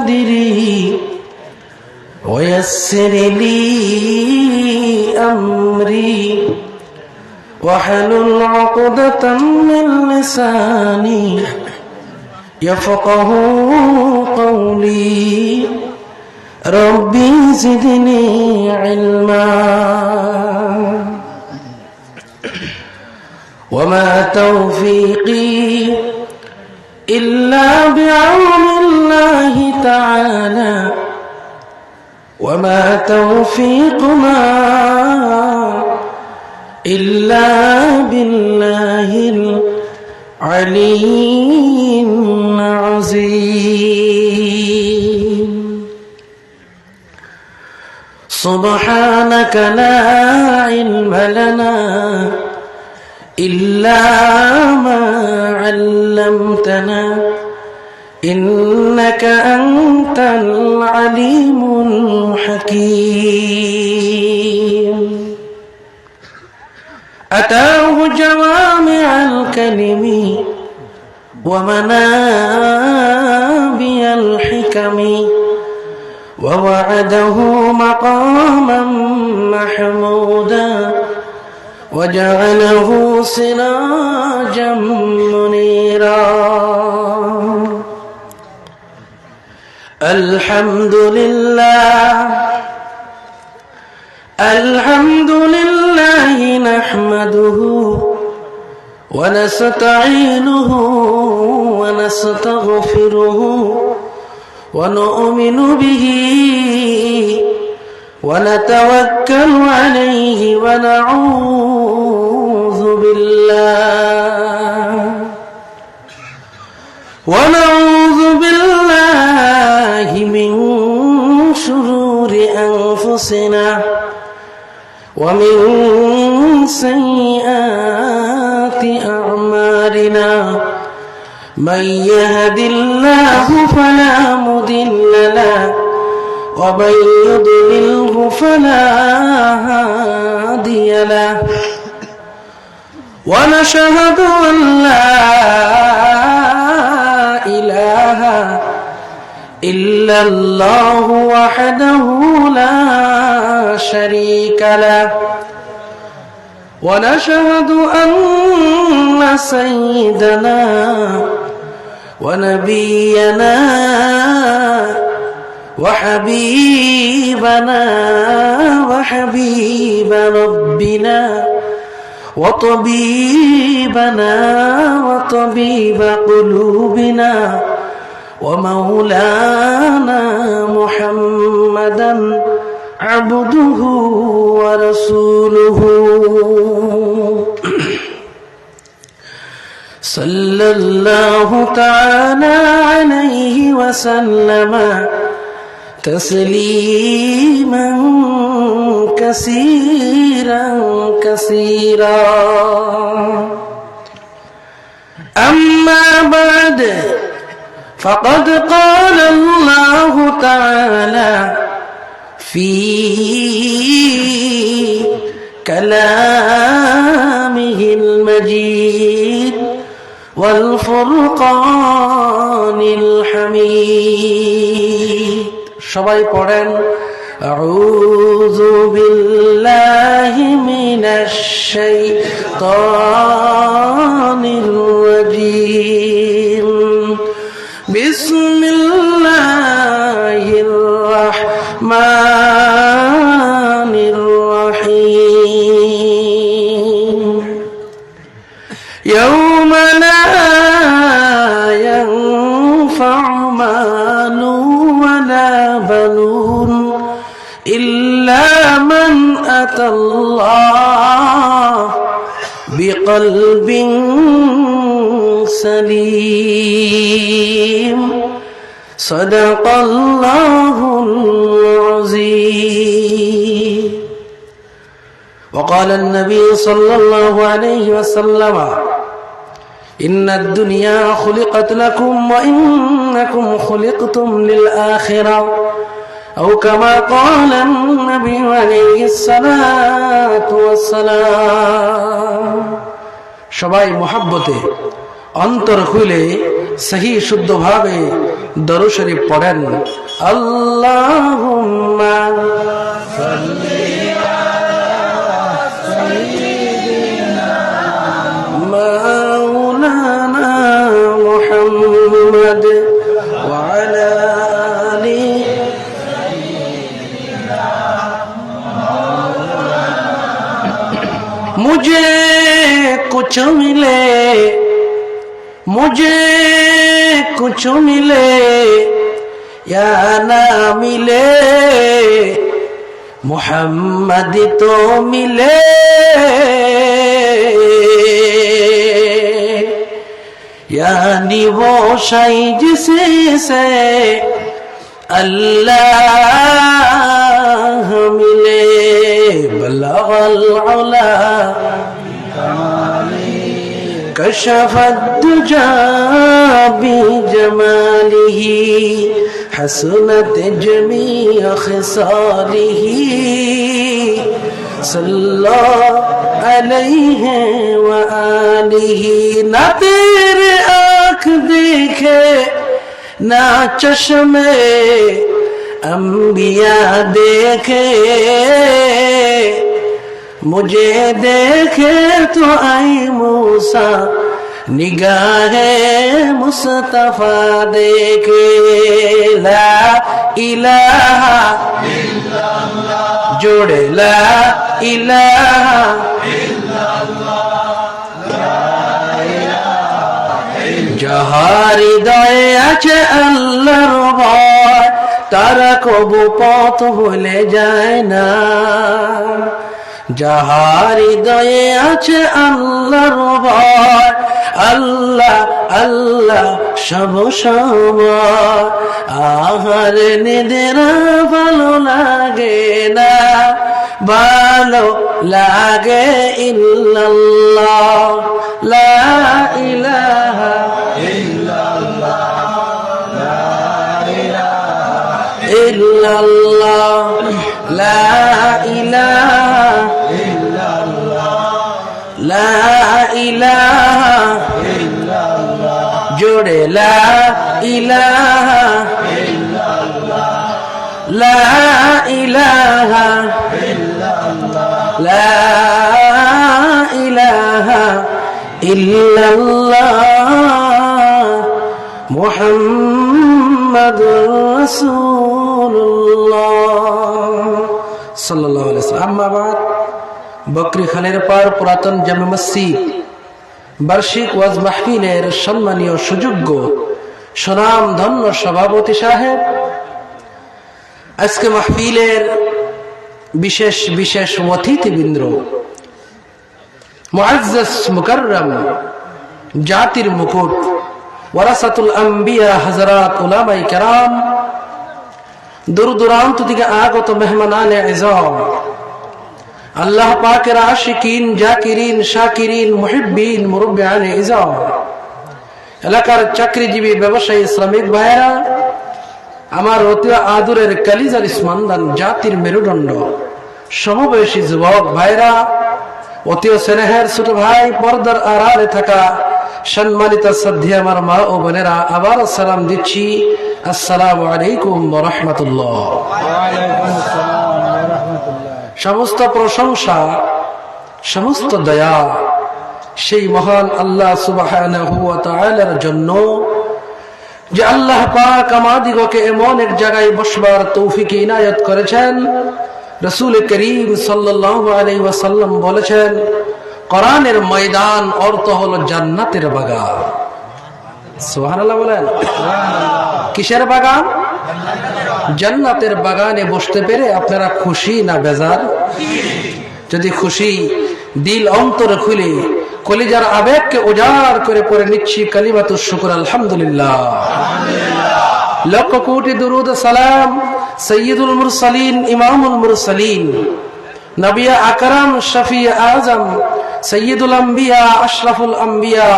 صدري ويسر لي أمري واحلل عقدة من لساني يفقه قولي ربي زدني علما وما توفيقي إلا بعون الله تعالى وما توفيقنا إلا بالله العلي العظيم سبحانك لا علم لنا إلا ما علمتنا إنك أنت العليم الحكيم أتاه جوامع الكلم ومنابي الحكم ووعده مقاما محمودا وجعله سراجا منيرا الحمد لله نحمده ونستعينه ونستغفره ونؤمن به ونتوكل عليه ونعوذ بالله من شرور أنفسنا ومن سيئات أعمالنا من يهد الله فلا مضل له ومن يضلله فلا هادي له ونشهد أن لا إله إلا الله وحده لا شريك له ونشهد أن سيدنا ونبينا وحبيبنا وحبيب ربنا وطبيبنا وطبيب قلوبنا ومولانا محمدا عبده ورسوله صلى الله تعالى عليه وسلم تسليما كثيرا كثيرا أما بعد فقد قال الله تعالى في كلامه المجيد والفرقان الحميد সবাই পড়েন أعوذ بالله من الشيطان الرجيم بسم الله الرحمن الرحيم يوم لا ينفع مال ولا بنون إلا من أتى الله بقلب سليم صدق الله العظيم وقال النبي صلى الله عليه وسلم إن الدنيا خلقت لكم وإنكم خلقتم للآخرة أو كما قال النبي عليه الصلاة والسلام সবাই মহব্বতে অন্তর খুলে সহি শুদ্ধভাবে দরুদ শরীফ পড়েন। আল্লাহুম্মা সাল্লি আলা সাইয়্যিদিনা মাওলানা মুহাম্মদ ওয়া আলা আলি मुझे कुछ मिले, मुझे कुछ मिले या ना मिले, मोहम्मद तो मिले। यानी वो शाही जिसे अल्लाह मिले। बलगल उला कशफत दुजा बिजमालिही हसनत जमीअ खिसालिही सल्लल्लाहु अलैहि व आलिही। ना तेरे आँख देखे ना चश्मे अंबिया देखे, मुझे देखे तो आई मूसा निगाहे मुस्तफा देखे। ला इलाहा इल्लल्लाह जोड़े ला इलाहा इल्लल्लाह যাহার হৃদয়ে আছে আল্লাহর ভয় তারা কবু পথ ভুলে যায় না। যাহার হৃদয়ে আছে আল্লাহর ভয় আল্লাহ আল্লাহ সব সময়। আহার নিদেরা ভালো লাগে না, ভালো লাগে ইল্লাল্লাহ লা ইলাহা ইল্লাল্লাহ লা ইলাহা ইল্লাল্লাহ লা ইলাহা ইল্লাল্লাহ লা ইলাহা ইল্লাল্লাহ জোড়ে লা ইলাহা ইল্লাল্লাহ লা ইলাহা ইল্লাল্লাহ লা ইলাহা ইল্লাল্লাহ মুহাম্মাদুর রাসূলুল্লাহ সাল্লাল্লাহু আলাইহি ওয়াসাল্লাম। আম্মা বাদ, বকরি খালের পার পুরাতন জামে মসজিদ বার্ষিক ওয়াজ মাহফিলের সম্মানীয় সুযোগ্য সুনাম ধন্য সভাপতি সাহেব, আজকে মাহফিলের বিশেষ বিশেষ অতিথিবৃন্দ, মুআজ্জাজ মুকাররম জাতির মুকুট ওয়ারাসাতুল আম্বিয়া হযরত উলামায়ে কেরাম, দূর দূরান্ত থেকে আগত মেহমানানে ইজাম, আল্লাহ পাকের আশিকিন জাকিরিন শাকিরিন মুহিব্বিন মুরব্বিয়ানে ইজাম, এলাকার চাকরিজীবী ব্যবসায়ী শ্রমিক ভাইয়েরা, আমার অতি আদরের কালিজার স্পন্দন জাতির মেরুদণ্ড সমবয়সী যুবক ভাইরা, অতি স্নেহের ছোট ভাই, পর্দার আড়ালে থাকা সম্মানিত শ্রদ্ধা আমার মা ও বোনেরা, আবার সালাম দিচ্ছি, আসসালামু আলাইকুম ওয়া রাহমাতুল্লাহ। সমস্ত প্রশংসা সমস্ত দয়া সেই মহান আল্লাহ সুবহানাহু ওয়া তাআলার জন্য যে আল্লাহ পাক আমাদিগকে এমন এক জায়গায় বসবার তৌফিক ইনায়াত করেছেন। রাসূল করিম সাল্লাল্লাহু আলাইহি ওয়াসাল্লাম বলেছেন, কোরআনের ময়দান অর্থ হলো জান্নাতের বাগান। সুবহানাল্লাহ বলেন। কিসের বাগান? জান্নাতের বাগানে বসতে পেরে আপনারা খুশি না বেজার? যদি খুশি, দিল অন্তর খুলে কলিজার আবেগকে উজাড় করে পড়ে নিচ্ছি কালিমাতুশ শুকর আলহামদুলিল্লাহ। লক্ষ কোটি দুরুদ সালাম সৈয়দুল মুরসালিন ইমামুল মুরসালিন নবী আকরাম শফি আজম সৈয়দুল আম্বিয়া আশরাফুল আম্বিয়া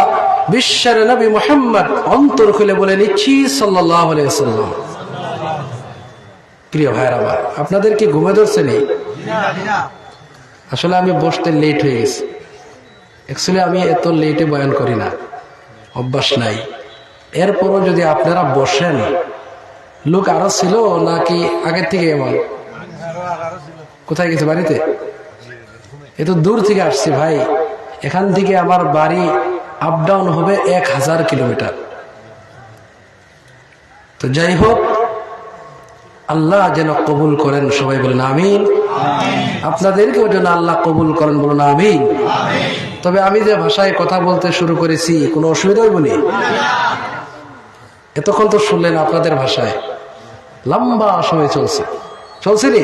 বিশ্বের নবী মুহাম্মদ অন্তর খুলে বলে নিচ্ছি সাল্লাল্লাহু আলাইহি ওয়াসাল্লাম। প্রিয় ভাইরা আমার, আপনাদের কি ঘুমে ধরছে নেই? আসলে আমি বসতে লেট হয়ে গেছি। অ্যাকচুয়ালি আমি এত লেটে বয়ান করি না, অভ্যাস নাই। এরপরও যদি আপনারা বসেন, লোক আরো ছিল নাকি আগের থেকে এমন? কোথায় গেছে? বাড়িতে? এত দূর থেকে আসছি ভাই, এখান থেকে আমার বাড়ি আপ ডাউন হবে 1000 কিলোমিটার। তো যাই হোক, আল্লাহ যেন কবুল করেন, সবাই বলেন আমিন। আপনাদেরকেও যেন আল্লাহ কবুল করেন, বলুন আমিন। তবে আমি যে ভাষায় কথা বলতে শুরু করেছি, কোনো অসুবিধা হইব না? এতক্ষণ তো শুনলেন আপনাদের ভাষায়, লম্বা সময় চলছে নি?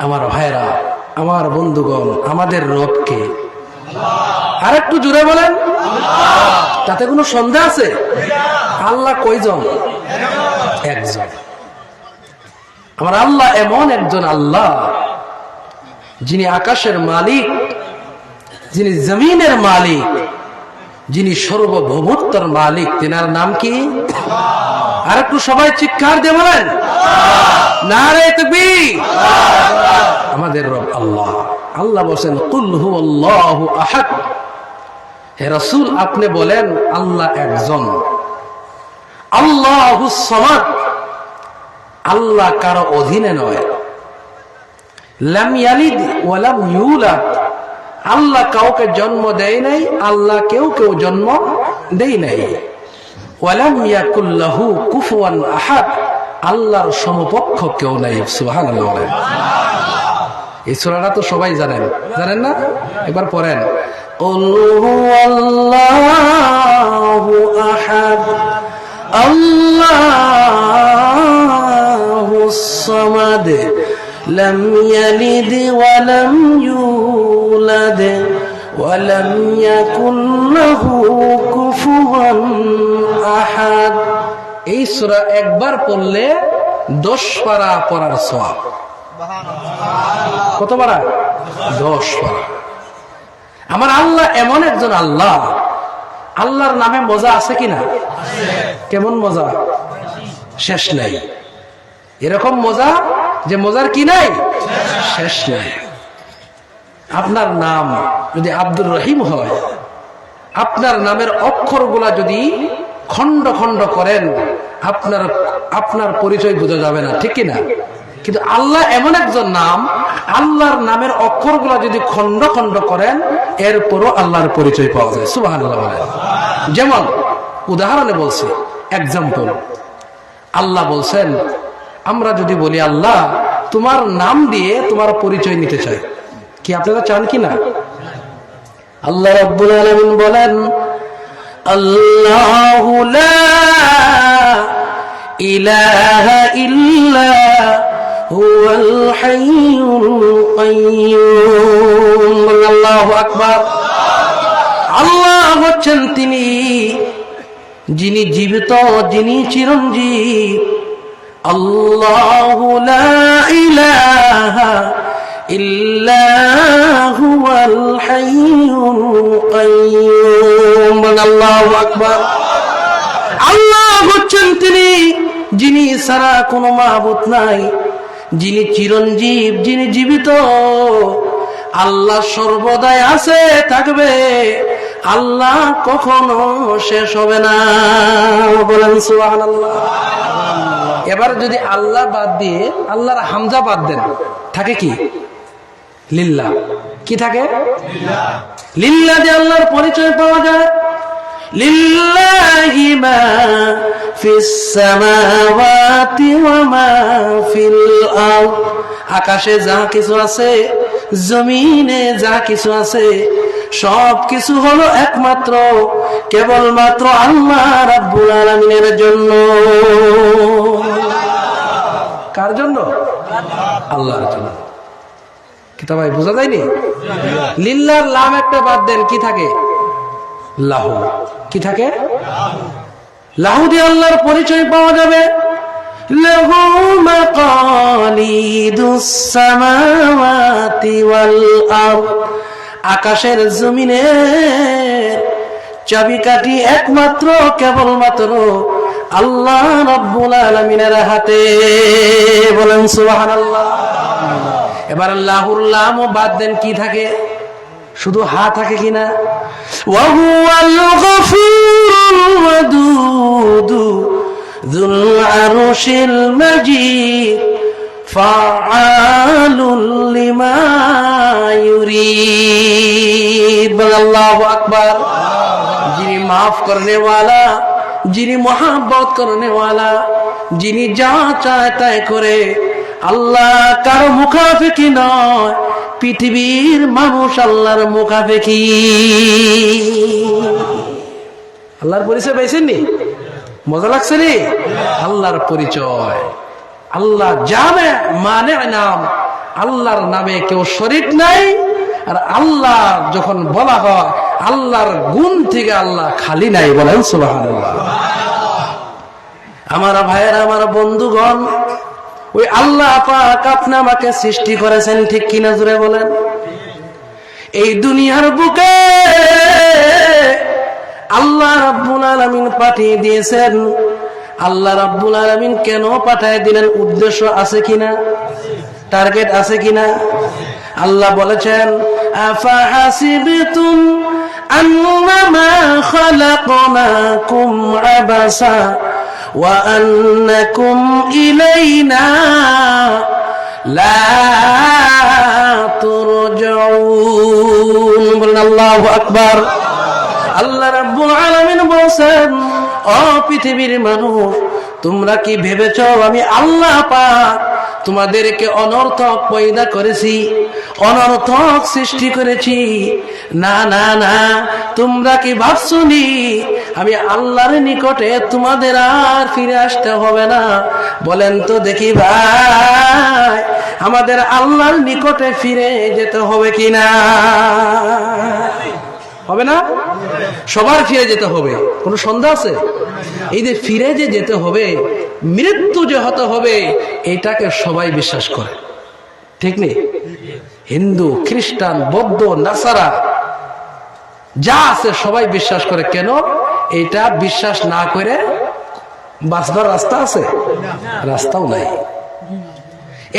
আমার ভাইরা, আমার বন্ধুগণ, আমাদের রবকে আর একটু জোরে বলেন, তাতে কোনো সন্দেহ আছে? আল্লাহ কয়জন? একজন। আমার আল্লাহ এমন একজন আল্লাহ, যিনি আকাশের মালিক, যিনি জমিনের মালিক, যিনি সর্বভৌমত্বের মালিক। তিনার নাম কি? আর একটু সবাই চিৎকার দিয়ে বলেন নারে তাকবীর। আমাদের রব আল্লাহ। আল্লাহ বলেন কুল হুয়াল্লাহু আহাদ। হে রাসূল, আপনি বলেন আল্লাহ একজন। আল্লাহুস সামাদ, আল্লাহ কারো অধীনে নয়। লাম ইয়ালিদ ওয়া লাম ইউলাদ, আল্লাহ কাউকে জন্ম দেয় নাই, আল্লাহ কেউ জন্ম দেয় নাই। ওয়া লাম ইয়াকুল লাহু কুফুয়ান আহাদ, আল্লাহর সমপক্ষ কেউ নাই। সুবহানাল্লাহ। এই সূরাটা তো সবাই জানেন না? একবার পড়েন, কুল হুয়াল্লাহু আহাদ আল্লাহুস সামাদ লাম ইয়ালিদ ওয়া লাম ইউলাদ ওয়া লাম ইয়াকুল লাহু কুফুয়ান আহাদ। এই সূরা একবার পড়লে 10 পারা পড়ার সওয়াব। কত পারা? 10 পারা। আমার আল্লাহ এমন একজন আল্লাহ, আল্লাহর নামে মজা আছে কিনা? কেমন মজা? শেষ নাই। এরকম মজা যে মজার কি নাই, শেষ নাই। আপনার নাম যদি আব্দুর রহিম হয়, আপনার নামের অক্ষরগুলা যদি খন্ড খন্ড করেন, আপনার পরিচয় বোঝা যাবে না, ঠিক কিনা? কিন্তু আল্লাহ এমন একজন নাম, আল্লাহর নামের অক্ষরগুলা যদি খন্ড খন্ড করেন, এরপরও আল্লাহর পরিচয় পাওয়া যায়। সুবহানাল্লাহ। যেমন উদাহরণে বলছি, এক্সাম্পল, আল্লাহ বলছেন, আমরা যদি বলি আল্লাহ তোমার নাম দিয়ে তোমার পরিচয় নিতে চাই, কি আপনারা চান কিনা? আল্লাহ রাব্বুল আলামিন বলেন, আল্লাহু লা ইলাহা ইল্লা হুয়াল হাইয়ুল কাইয়্যুম। আল্লাহু আকবার। আল্লাহ হচ্ছেন তিনি যিনি জীবিত, যিনি চিরঞ্জীব। আল্লাহু লা ইলাহা ইল্লা হুয়াল হাইয়ুল কাইয়্যুম। আল্লাহু আকবার। আল্লাহ হচ্ছেন তিনি যিনি ছাড়া কোনো মাবুদ নাই, যিনি চিরঞ্জীব, যিনি জীবিত। আল্লাহ সর্বদাই আছে, থাকবে। আল্লাহ কখনো শেষ হবে না। বলেন সুবহানাল্লাহ। এবার যদি আল্লাহ বাদ দিয়ে আল্লাহর হামজা বাদ দেন, থাকে কি? লিল্লাহ। কি থাকে? লিল্লাহ দিয়ে আল্লাহর পরিচয় পাওয়া যায়। লিল্লাহি মা ফিস সামাওয়াতি ওয়া মা ফিল আরদ। আকাশে যা কিছু আছে, জমিনে যা কিছু আছে, সব কিছু হলো একমাত্র কেবলমাত্র আল্লাহ রাব্বুল আলামিনের জন্য। কার জন্য? আল্লাহর জন্য। কি ভাই বোঝা যায়নি? লিল্লাহর লাম একটা বাদ দেন, কি থাকে? লাহু। কি থাকে? লাহু দিয়ে আল্লাহর পরিচয় পাওয়া যাবে। লাহু মাকালিদুস সামাওয়াতি ওয়াল আরদ। আকাশের জমিনের চাবিকাঠি একমাত্র কেবলমাত্র আল্লাহ রাব্বুল আলামিনের হাতে। বলেন সুবহানাল্লাহ। এবার আল্লাহুর লাম বাদ দেন, কি থাকে? শুধু হা থাকে কিনা? ওয়া হুয়াল গফুরুল ওয়াদুদ যুল আরশিল মাজিদ ফাআলুল লিমা ইউরিদ। আল্লাহু আকবার। যিনি মাফ করনে ওয়ালা, যিনি মোহাব্বত করনে ওয়ালা, যিনি যা চায় তাই করে। আল্লাহ কারো মুখাপেক্ষী নয়, পৃথিবীর মানুষ আল্লাহর মুখাপেক্ষী। আল্লাহর পরিচয় পাইছেননি? মজা লাগছে নি? আল্লাহর পরিচয়। আল্লাহ জানে মানে নাম, আল্লাহর নামে কেউ শরীক নাই। আর আল্লাহ যখন বলা হয় আল্লাহর গুণ থেকে আল্লাহ খালি নাই, বলেন সুবহানাল্লাহ। আমার ভাইয়েরা, আমার বন্ধুগণ, ওই আল্লাহ পাক আপনি আমাকে সৃষ্টি করেছেন, ঠিক কিনা জোরে বলেন। এই দুনিয়ার বুকে আল্লাহ রাব্বুল আলামিন পাঠিয়ে দিয়েছেন। আল্লাহ রাব্বুল আলামিন কেন পাঠিয়ে দিলেন? উদ্দেশ্য আছে কিনা? টার্গেট আছে কিনা? আল্লাহ বলেছেন, আফা হাসিবতুম আন্নামা খালাকনাকুম আবাসা ওয়া আন্নাকুম ইলাইনা লা তুরজাউন। বলেন আল্লাহু আকবার। আল্লাহ রাব্বুল আলামিন বলেন, ও পৃথিবীর মানুষ, তোমরা কি ভেবেছ আমি আল্লাহ পাক তোমাদেরকে অনর্থক পয়দা করেছি, অনর্থক সৃষ্টি করেছি? না না না, তোমরা কি ভাবছনি আমি আল্লাহর নিকটে তোমাদের আর ফিরে আসতে হবে না? বলেন তো দেখি ভাই, আমাদের আল্লাহর নিকটে ফিরে যেতে হবে কিনা? হবে না? সবার ফিরে যেতে হবে, কোনো সন্দেহ আছে? এই যে ফিরে যে যেতে হবে, মৃত্যু যে হতে হবে, এটাকে সবাই বিশ্বাস করে, ঠিক নেই? হিন্দু, খ্রিস্টান, বৌদ্ধ, নাসারা যা আছে সবাই বিশ্বাস করে। কেন? এটা বিশ্বাস না করে বাঁচবার রাস্তা আছে? রাস্তাও নাই।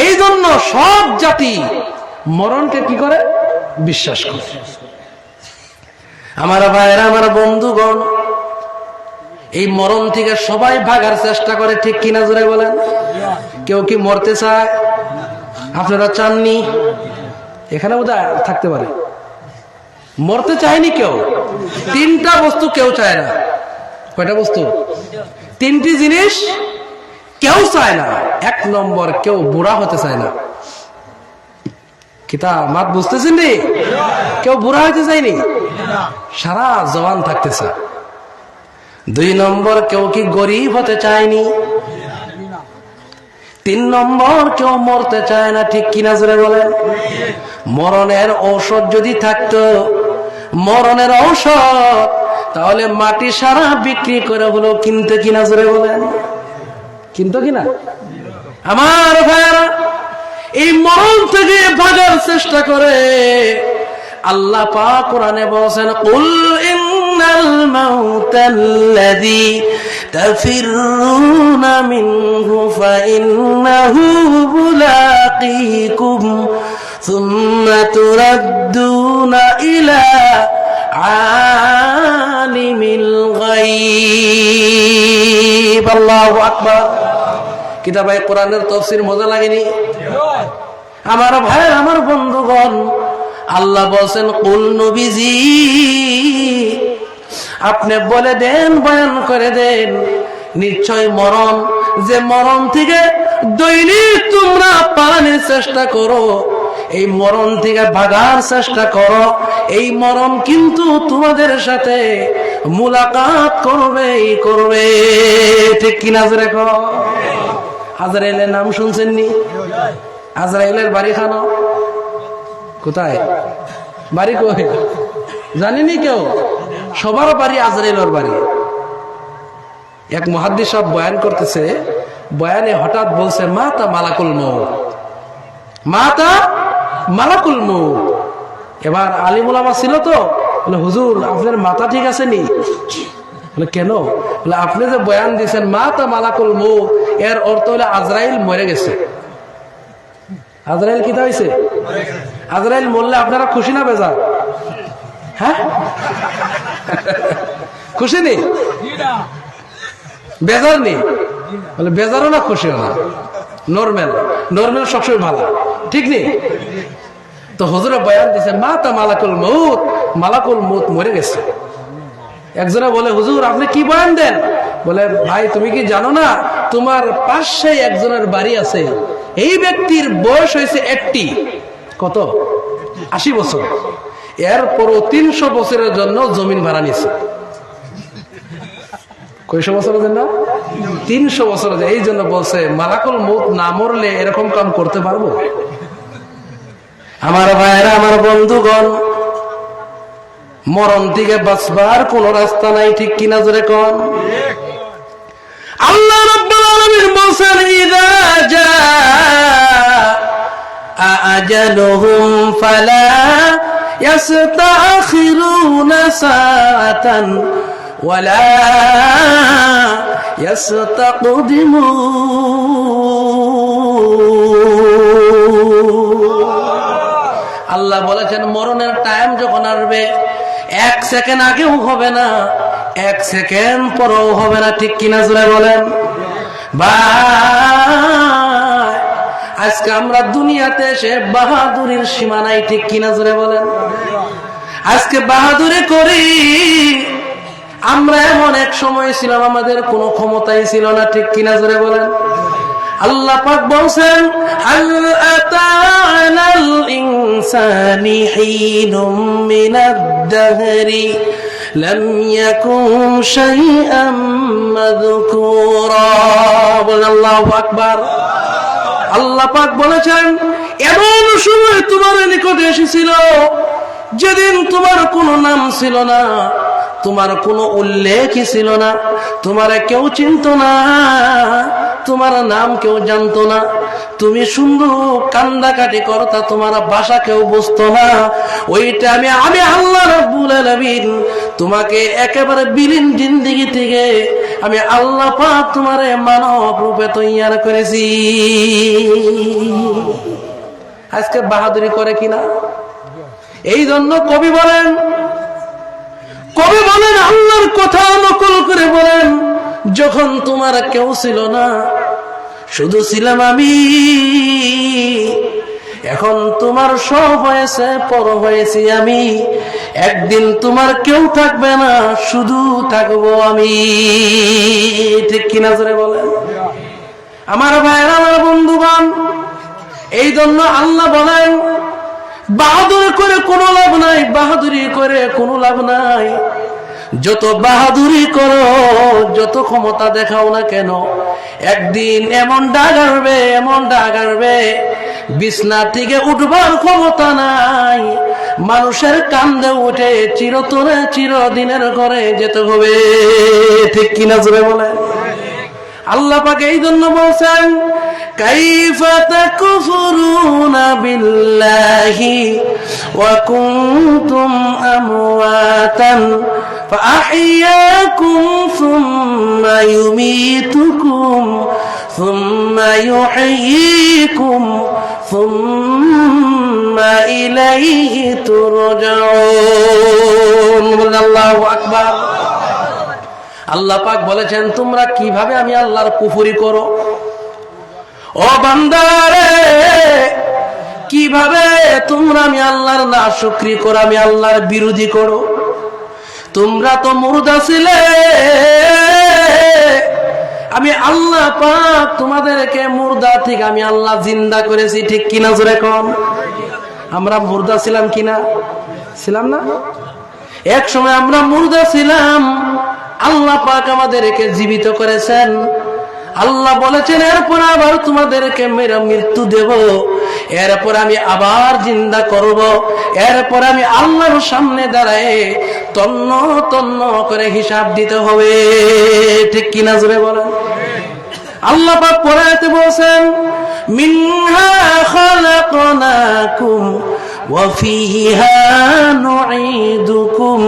এই জন্য সব জাতি মরণকে কি করে? বিশ্বাস করে। আমার ভাইয়েরা, আমার বন্ধুগণ, এই মরণ থেকে সবাই ভাগার চেষ্টা করে, ঠিক কিনা জোরে বলেন। কেউ কি মরতে চায়? আপনারা চাননি? এখানে বোধহয় থাকতে পারে। মরতে চায়নি কেউ। তিনটা বস্তু কেউ চায় না। কয়টা বস্তু? তিনটি জিনিস কেউ চায় না। এক নম্বর, কেউ বুড়া হতে চায় না। কিতা মাত বুঝতেছেন নি? কেউ বুড়া হতে চায়নি, সারা জওয়ান থাকতে চায়। দুই নম্বর, কেউ কি গরিব হতে চায়নি। তিন নম্বর, কেউ মরতে চায় না, ঠিক কিনা জোরে বলেন। মরণের ঔষধ যদি থাকতো, মরণের ঔষধ, তাহলে মাটি সারা বিক্রি করে হলো কিনতে, কিনা জোরে বলেন। কিনতো কিনা? আমার ভাইরা, এই মরণ থেকে ভাগার চেষ্টা করে। আল্লাহ পাক কোরআনে বলেছেন, কুল ইন্নাল মাউতাল্লাযী তাফিরুনা মিনহু ফাইন্নাহু মুলাকীকুম সুম্মা তুরাদ্দুনা ইলা আলিমিল গায়ব। আল্লাহু আকবার। কিতাবে কোরআনের তাফসীর মজা লাগেনি? আমার ভাই, আমার বন্ধুগণ, আল্লাহ বলেন, কুল নবীজি, আপনি বলে দেন, বয়ান করে দেন, নিশ্চয় মরণ, যে মরণ থেকে দৈনিক তোমরা পালানোর চেষ্টা করো, এই মরণ থেকে ভাগার চেষ্টা করো, এই মরণ কিন্তু তোমাদের সাথে মুলাকাত করবে, ঠিক কিনা? রেখো। আজরাইলের নাম শুনছেননি? আজরাইলের বাড়ি খানো কোথায়? বাড়ি কই জানেনি কেউ? সবার বাড়ি আজরাইলের বাড়ি। এক মুহাদ্দিস সাহেব বয়ান করতেছে, বয়ানে হঠাৎ বলছে, মাতা মালাকুল মউত, মাতা মালাকুল মউত। এবার আলিম উলামা ছিল তো, বলে, হুজুর আপনার মাথা ঠিক আছে নি? বলে, কেন? বলে, আপনি যে বয়ান দিয়েছেন মাতা মালাকুল মউত, এর অর্থ হলে আজরাইল মরে গেছে। আজরাইল কি হয়েছে? আজরাইল মরলে আপনারা খুশি না বেজার? হ্যাঁ খুশি নেই, বেজার নেই, বলে বেজারও না খুশিও না, নর্মাল। নর্মাল সবসময় ভালো, ঠিক নেই? তো হুজুরে বয়ান দিছে মাতা মালাকুল মউত, মালাকুল মউত মরে গেছে। একজনে বলে হুজুর আপনি কি বয়ান দেন? বলে ভাই তুমি কি জানো না তোমার পাশে একজনের বাড়ি আছে, এই ব্যক্তির বয়স হয়েছে 80, কত 80 বছর, এরপরও 300 বছরের জন্য জমিন ভাড়া নিছে। কয়শো বছরের জন্য? 300 বছরের। এই জন্য বলছে মালাকুল মউত না মরলে এরকম কাম করতে পারবো? আমার ভাইরা, আমার বন্ধুগণ, মরণ থেকে বাঁচবার কোন রাস্তা নাই, ঠিক কিনা জোরে কোন? আল্লাহ রাব্বুল আলামিন বলেন ইযা জাআ আজালুহুম ফালা ইস্তাখিরুনা সাআতান ওয়ালা ইস্তাকদিমুন। আল্লাহ বলেছেন মরণের টাইম যখন আসবে 1 সেকেন্ড আগেও হবে না, 1 সেকেন্ড পরেও হবে না, ঠিক কিনা জোরে বলেন? ভাই আজকে আমরা দুনিয়াতে এসে বাহাদুরির সীমা নাই, ঠিক কিনা জোরে বলেন? আজকে বাহাদুরি করি আমরা, এমন এক সময় ছিলাম আমাদের কোনো ক্ষমতাই ছিল না, ঠিক কিনা জোরে বলেন? আল্লাহ পাক বলেন হাল আতা আলাল ইনসানি হিনুম মিনাদ দাহরি লাম ইয়াকুন শাইআম মাযকুরা। আল্লাহু আকবার। আল্লাহ পাক বলেছেন এমন সময় তোমার নিকটে এসেছিল যেদিন তোমার কোনো নাম ছিল না, তোমার কোনো উল্লেখই ছিল না, তোমার কেউ চিনত না, তোমার নাম কেউ জানতো না, তুমি সুন্দর কান্দাকাটি করতা, তোমার ভাষা কেউ বুঝতো না। ওইটা আমি আল্লাহ রাব্বুল আলামিন তোমাকে একেবারে বিলীন জিন্দেগি থেকে আমি আল্লাহ পাক তোমারে মানব রূপে তৈয়ার করেছি। আজকে বাহাদুরি করে কিনা? এই জন্য কবি বলেন আল্লাহর কথা নকল করে বলেন যখন তোমার কেউ ছিল না, শুধু ছিলাম আমি, এখন তোমার সব হয়েছে, পর হয়েছি আমি, একদিন তোমার কেউ থাকবে না, শুধু থাকবো আমি, ঠিক কিনা জোরে বলেন? আমার ভাইরা, আমার বন্ধুগণ, এই জন্য আল্লাহ বলেন বাহাদুরি করে কোনো লাভ নাই, বাহাদুরি করে কোনো লাভ নাই। যত বাহাদুরি করো, যত ক্ষমতা দেখাও না কেন, একদিন এমন ডাক আসবে বিছনা থেকে উঠবার ক্ষমতা নাই, মানুষের কান্দে উঠে চিরতরে চিরদিনের ঘরে যেতে হবে, ঠিক কিনা জোরে বলে? আল্লাহ পাক এই জন্য বলছেন কাইফা তাকফুরুনা বিল্লাহি ওয়া কুনতুম আমওয়াতান ফাআহইয়াকুম সুম্মা ইউমীতুকুম সুম্মা ইউহয়ীকুম সুম্মা ইলাইহি তুরজাউন। আল্লাহু আকবার। আল্লাহ পাক বলেছেন তোমরা কিভাবে আমি আল্লাহর কুফরি করো? ও বান্দারে, কিভাবে তোমরা আমি আল্লাহর নাশুকরি করো, আমি আল্লাহর বিরোধী করো? তোমরা তো মুর্দা ছিলে, আমি আল্লাহ পাক তোমাদেরকে মুর্দা থেকে আমি আল্লাহ জিন্দা করেছি, ঠিক কিনা জোরে কোন? আমরা মুর্দা ছিলাম কিনা? ছিলাম না? এক সময় আমরা মুর্দা ছিলাম, আল্লাহ পাক আমাদেরকে জীবিত করেছেন। আল্লাহ বলেছেন এরপর আবার তোমাদেরকে মেরা মৃত্যু দেব, এরপর আমি আবার জিন্দা করব, এরপর আমি আল্লাহর সামনে দাঁড়ায় তন্ন তন্ন করে হিসাব দিতে হবে, ঠিক কিনা জোরে বলেন? আল্লাহ পাক পড়াতে বলেছেন মিনহা খালাকনাকুম ওয়া ফিহা নুঈদুকুম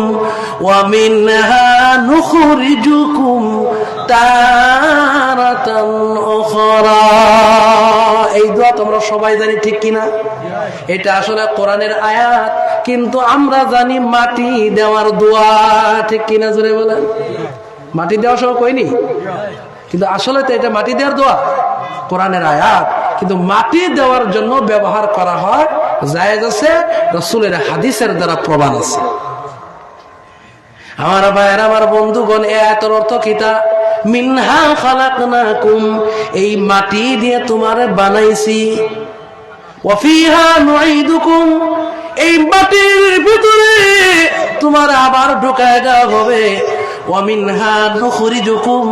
ওয়া মিনহা নুখরিজুকুম তারাতান উখরা। এই এই দোয়া তোমরা সবাই জানি, ঠিক কিনা? এটা আসলে কোরআনের আয়াত, কিন্তু আমরা জানি মাটি দেওয়ার দোয়া, ঠিক কিনা? জোরে বলেন। মাটি দেওয়া সব কইনি, কিন্তু আসলে তো এটা মাটি দেওয়ার দোয়া, কোরআনের আয়াত, কিন্তু মাটি দেওয়ার জন্য ব্যবহার করা হয়, জায়েজ আছে, রাসূলের হাদিসের দ্বারা প্রমাণ আছে। আমার ভাইয়ের, আমার বন্ধুগণ, এর অর্থ কিতা? মিনহা খালাকনাকুম, এই মাটি দিয়ে তোমারে বানাইছি, ওয়া ফিহা নুঈদুকুম, এই মাটির ভিতরে তোমার আবার ঢোকায় দেওয়া হবে, ওয়া মিনহা নুখরিজুকুম,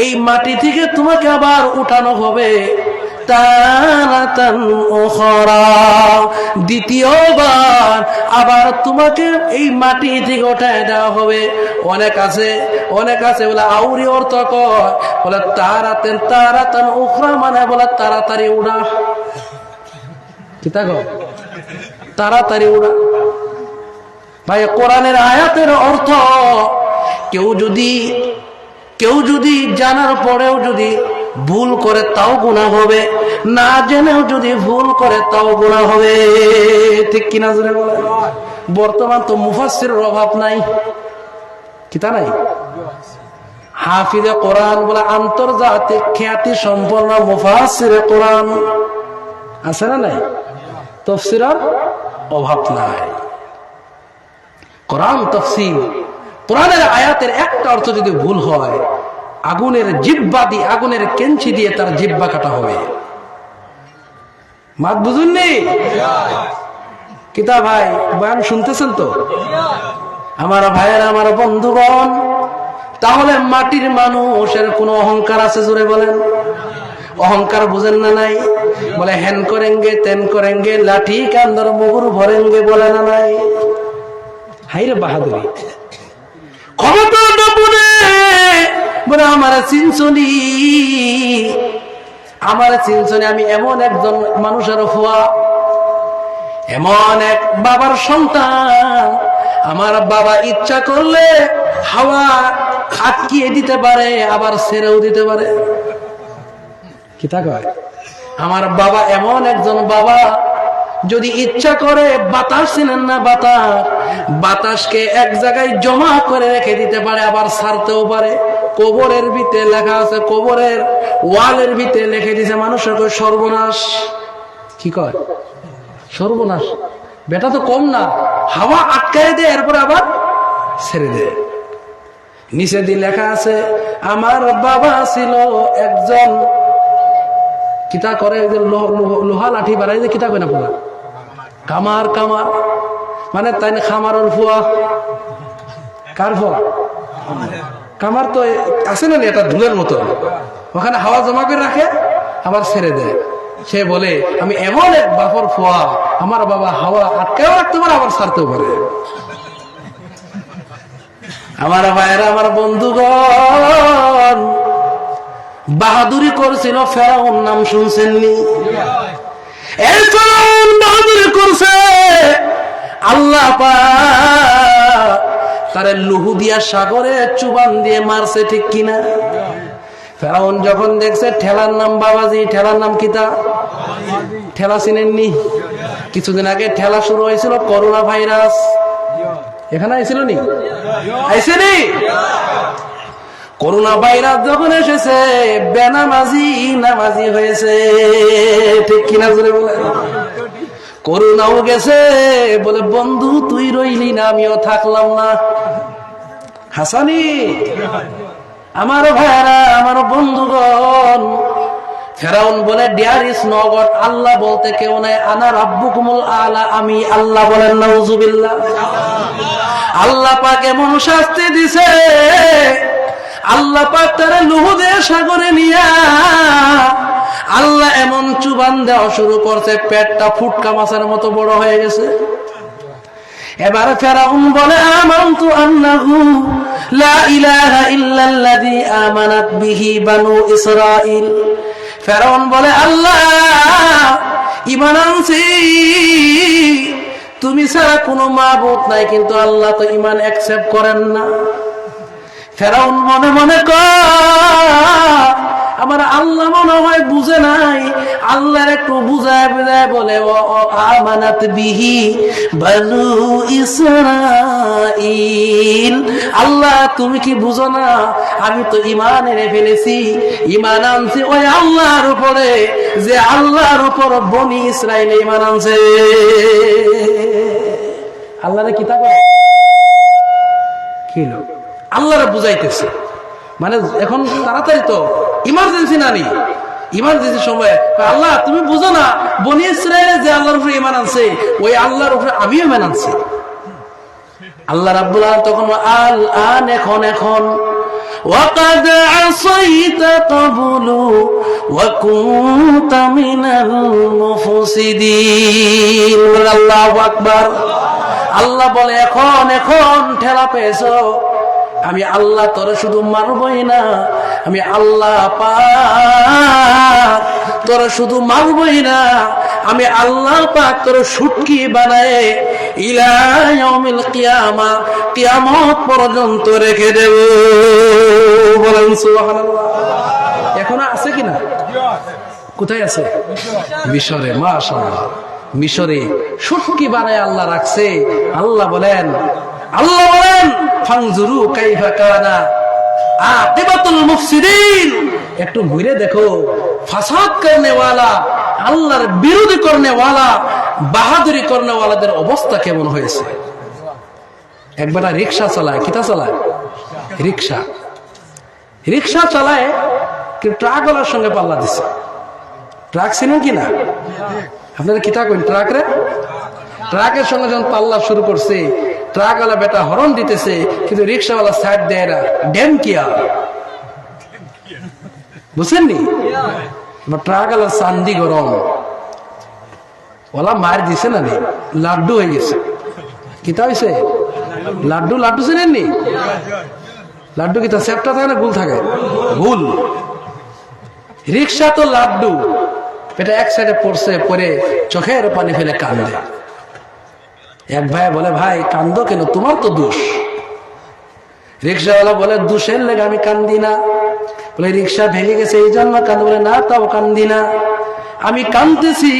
এই মাটি থেকে তোমাকে আবার উঠানো হবে তারাতান উখরা, দ্বিতীয়বার আবার তোমাকে এই মাটি থেকে উঠায় দেওয়া হবে। অনেক আছে বলে আউরি অর্থ কয়, বলে তারাতান উখরা মানে বলে তাড়াতাড়ি উড়া, কিতা কয়? তাড়াতাড়ি উড়া। ভাই, কোরআনের আয়াতের অর্থ কেউ যদি জানার পরেও যদি ভুল করে তাও গুনাহ হবে, না জেনেও যদি ভুল করে তাও গুনাহ হবে, ঠিক কিনা? জোরে বলে। বর্তমান তো মুফাসসিরের অভাব নাই, কিতা নাই? হাফিজে কোরআন বলে আন্তর্জাতিক খ্যাতি সম্পন্ন মুফাসসিরে কোরআন আছে না নাই? তাফসীরের অভাব নাই। কোরআন তাফসীর, কোরআনের আয়াতের একটা অর্থ যদি ভুল হয়, আগুনের জিহ্বা দিয়ে, আগুনের কেঞ্চি দিয়ে তার জিহ্বা কাটা হবে। মাত বুঝুননি? কিতা ভাই, বয়ান শুনতেছেন তো? আমার ভাইয়েরা, আমার বন্ধুগণ, তাহলে মাটির মানুষের কোন অহংকার আছে? জোরে বলেন। অহংকার বুঝেন না নাই? বলে হেন করেঙ্গে তেন করেঙ্গে, লাঠি কান্দর মুগুর ভরেঙ্গে, বলে না নাই? হাইরে বাহাদুরি, ক্ষমতা বলে আমার চিনছনি, আমি এমন একজন মানুষের ফুয়া, এমন এক বাবার সন্তান, আমার বাবা ইচ্ছা করলে হাওয়া আটকিয়ে দিতে পারে, আবার ছেড়েও দিতে পারে। কি তা কয়? আমার বাবা এমন একজন বাবা, যদি ইচ্ছা করে বাতাস, চিনেন না বাতাসকে এক জায়গায় জমা করে রেখে দিতে পারে, আবার ছাড়তেও পারে। কবরের ভিতরে লেখা আছে, কবরের ওয়ালের ভিতরে লিখে দিছে মানুষের কয় সর্বনাশ। কি কয়? সর্বনাশ। বেটা তো কম না, হাওয়া আটকায় দেয়, এরপরে আবার ছেড়ে দেয়। নিচে দিয়ে লেখা আছে, আমার বাবা ছিল একজন, কিতা করে, লোহা লাঠি বাড়াই যে কিতা কয় না পোলা, কামার মানে তাই না, খামারর ফুয়া। কার ফুয়া? কামার তো আছে না, এটা ধুলের মতো, ওখানে হাওয়া জমা করে রাখে, আবার ছেড়ে দেয়। সে বলে আমি এমন এক বাপর ফুয়া, আমার বাবা হাওয়া আটকেও রাখতে পারে, আবার ছাড়তেও পারে। আমার ভাইয়েরা, আমার বন্ধুগণ, বাহাদুরি করছিল ফেরাউন, নাম শুনছেননি? এই ফেরাউন বাহাদুরি করছে, আল্লাহ পাক তারে লুহু দিয়া সাগরে চুবান দিয়ে মারছে, ঠিক কিনা? ফেরাউন যখন দেখছে ঠেলার নাম বাবাজি, ঠেলার নাম কিতা? ঠেলা চিনেননি? কিছুদিন আগে ঠেলা শুরু হয়েছিল, করোনা ভাইরাস। এখানে আইছিল নি? আইছে নি? করোনা ভাইরাস যখন এসেছে, নামাজি হয়েছে, ঠিক কিনা? জোরে বলে। করোনাও গেছে, বলে বন্ধু তুই রইলি না, আমিও থাকলাম না। হাসানি, আমার ভাইরা, আমার বন্ধুগণ, ফেরাউন বলে দেয়ার ইজ নো গড, আল্লাহ বলতে কেউ নাই, আনা রাব্বুকুমুল আলা, আমি আল্লাহ। বলেন নাউজুবিল্লাহ। আল্লাহ পাক এমন শাস্তি দিছে, আল্লাহ পাক তারা লুহু দিয়ে সাগরে নিয়া আল্লাহ এমন চুবান দেওয়া শুরু করছে, পেটটা ফুটকা মাছের মতো বড় হয়ে গেছে। এবার ফেরাউন বলে আমানতু আন্নাহু লা ইলাহা ইল্লাল্লাযী আমানাত বিহি বানু ইসরাঈল। ফেরাউন বলে আল্লাহ ঈমান আনছি, তুমি ছাড়া কোনো মাবুদ নাই, কিন্তু আল্লাহ তো ঈমান অ্যাকসেপ্ট করেন না। ফেরাউন মনে মনে কয় আমার আল্লাহ মনে হয় বুঝে নাই, আল্লাহ একটু বুঝায় বুঝায় বলে আমানাত বিহি বানু ইসরাঈল, আল্লাহ তুমি কি বুঝো না আমি তো ঈমান এনে ফেলেছি, ঈমান আনছি ওই আল্লাহর উপরে যে আল্লাহর উপর বনি ইসরাঈল ঈমান আনছে। আল্লাহরে কিতা করে কি লোক আল্লাহরে বুঝাইতেছে, মানে এখন তাড়াতাড়ি তো ইমার্জেন্সি নানি, ইমার্জেন্সি সময় আল্লাহ তুমি বুঝো না বনি ইসরাঈল যে আল্লাহর উপরে ঈমান আনছে ওই আল্লাহর উপরে আমিও ঈমান আনছি। আল্লাহ রাব্বুল আলামিন তখন আল এখন وقد عصيت قبل وكنت من المفسدين। আল্লাহু আকবার। আল্লাহ বলে এখন ঠেলা পেয়েছো, আমি আল্লাহ তোরে শুধু মারবই না, আমি আল্লাহ পাক তোরে শুধু মারবই না, আমি আল্লাহ পাক তোরে শুটকি বানায় ইলা ইয়াউমিল কিয়ামা, কিয়ামত পর্যন্ত রেখে দেব। বলেন সুবহানাল্লাহ। এখনো আছে কিনা? কোথায় আছে? মিশরে। মাশাআল্লাহ, মিশরে শুটকি বানায় আল্লাহ রাখছে। আল্লাহ বলেন ফানজুরু কাইফা কানা আকিবাতুল মুফসিদিন, একটু ঘুরে দেখো ফাসাদ করনে ওয়ালা, আল্লাহর বিরোধী করনে ওয়ালা, বাহাদুরি করনে ওয়ালাদের অবস্থা কেমন হয়েছে। একবার রিকশা চালায়, কিতা চালায়? রিকশা চালায়, কিন্তু ট্রাকওয়ালার সঙ্গে পাল্লা দিছে। ট্রাক ছিলেন কিনা আপনারা? কিতা করেন ট্রাকের সঙ্গে যখন পাল্লা শুরু করছে, ট্রাকওয়ালা বেটা হরন দিতেছে, কিন্তু রিক্সাওয়ালা সাইড দেয় না। ড্যাম কিয়া বুঝছেননি? ট্রাকওয়ালা চান্দি গরম, ওলা মার দিছে না, লাড্ডু হয়ে গেছে। কিতা হয়েছে? লাড্ডু ছিলেননি? লাড্ডু কিতা সেপটা থাকে না গুল থাকে? গুল। রিক্সা তো লাড্ডু, এটা এক সাইডে পড়ছে, পরে চোখের পানি ফেলে কান্দে। এক ভাই বলে ভাই কান্দো কেন, তোমার তো দোষ। রিক্সাওয়ালা বলে দোষের লেগে আমি কান্দি না, বলে রিক্সা ভেঙে গেছে এই জন্য কান্দ। বলে না তাও কান্দি না, আমি কান্দতেছি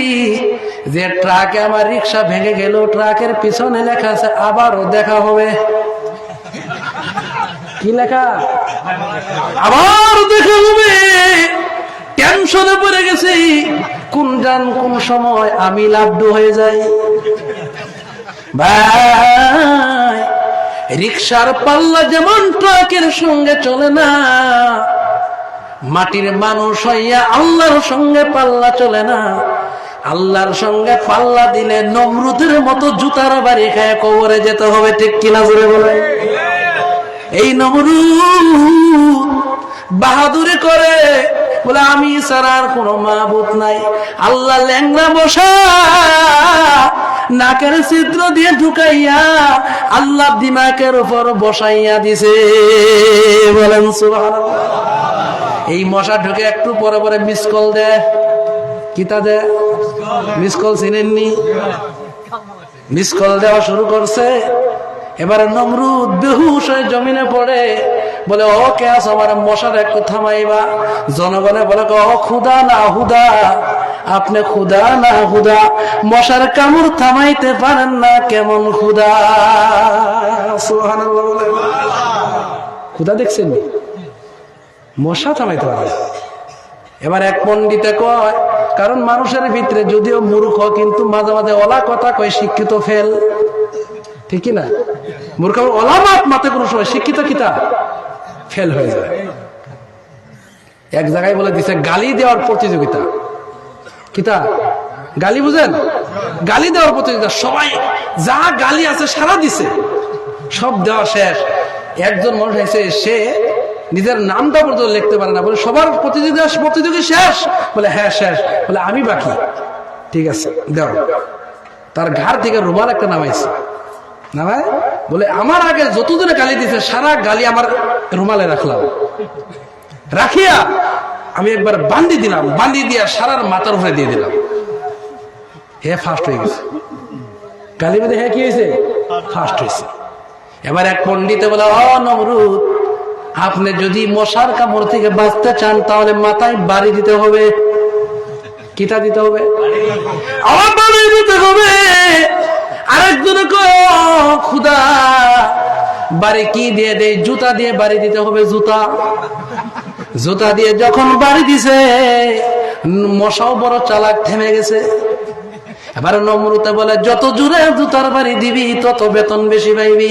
যে ট্রাকে আমার রিক্সা ভেঙে গেল, ট্রাকের পিছনে লেখা আছে আবারও দেখা হবে। কি লেখা? আবার দেখা হবে। টেনশনে পড়ে গেছি, কোন সময় আমি লাড্ডু হয়ে যাই। ভাই রিক্সার পাল্লা যেমন ট্রাকের সঙ্গে চলে না, মাটির মানুষ হইয়া আল্লাহর সঙ্গে পাল্লা চলে না। আল্লাহর সঙ্গে পাল্লা দিলে নমরুদের মতো জুতার বাড়ি খায় কবরে যেতে হবে। ঠিক কিনা জোরে বলে? এই নমরুদ বাহাদুরি করে বলে আমি ছাড়া আর কোনো মাবুদ নাই। আল্লাহ ল্যাংড়া বসা নাকের ছিদ্র দিয়ে ঢুকাইয়া আল্লাহ দিমাকের উপর বসাইয়া দিছে। বলেন সুবহানাল্লাহ। এই মশা ঢুকে একটু পরে পরে মিস কল দেয়। কিতা দেয়? মিস কল চিনেননি? মিস কল দেওয়া শুরু করছে। এবারে নমরুদ বেহুশ হয়ে জমিনে পড়ে, বলে ও কে আছো, আমার মশার একটু থামাইবা। জনগণে বলে ও খুদা না হুদা, আপনি খুদা না হুদা, মশার কামড় থামাইতে পারেন না, কেমন খুদা। সুবহানাল্লাহ বলে। খুদা দেখছেন মশা থামাইতে পারে। এবার এক পণ্ডিতে কয়, কারণ মানুষের ভিতরে যদিও মূর্খ কিন্তু মাঝে মাঝে ওলা কথা কয়, শিক্ষিত ফেল। ঠিক না? মূর্খ ওলামাত মাতে কোনো সময় শিক্ষিত কিতা ফেল হয়ে যায়। এক জায়গায় বলে দিছে গালি দেওয়ার প্রতিযোগিতা। কিতা গালি বুঝেন? গালি দেওয়ার প্রতিযোগিতা। সবাই যা গালি আছে সারা দিছে, সব দেওয়া শেষ। একজন মানুষ এসে, সে নিজের নামটা পর্যন্ত লিখতে পারে না, বলে সবার প্রতিযোগী শেষ? বলে হ্যাঁ শেষ। বলে আমি বাকি। ঠিক আছে দেও। তার ঘাড় থেকে রুমাল একটা নামাইছে, নামায় বলে আমার আগে যতজনে গালি দিছে সারা গালি আমার রুমালে রাখলাম, রাখিয়া আমি একবার বান্দি দিলাম, বান্দি দিয়া সারার মাথার উপরে দিয়ে দিলাম। হে ফার্স্ট হয়ে গেছে গালি বেঁধে। হ্যাঁ কি হয়েছে? ফার্স্ট হয়েছে। এবার এক পণ্ডিতে বলে ও নমরুদ, আপনি যদি মশার কামড় থেকে বাঁচতে চান তাহলে মাথায় বাড়ি দিতে হবে। কিতা দিতে হবে? আমার বাড়ি দিতে হবে। আরেকজনে কয় খুদা বাড়ি কি দিয়ে দেয়? জুতা দিয়ে বাড়ি দিতে হবে। জুতা দিয়ে যখন বাড়ি দিছে, মশাও বড় চালাক, থেমে গেছে। এবার নমরুতে বলে, যত জোরে জুতার বাড়ি দিবি তত বেতন বেশি পাইবি।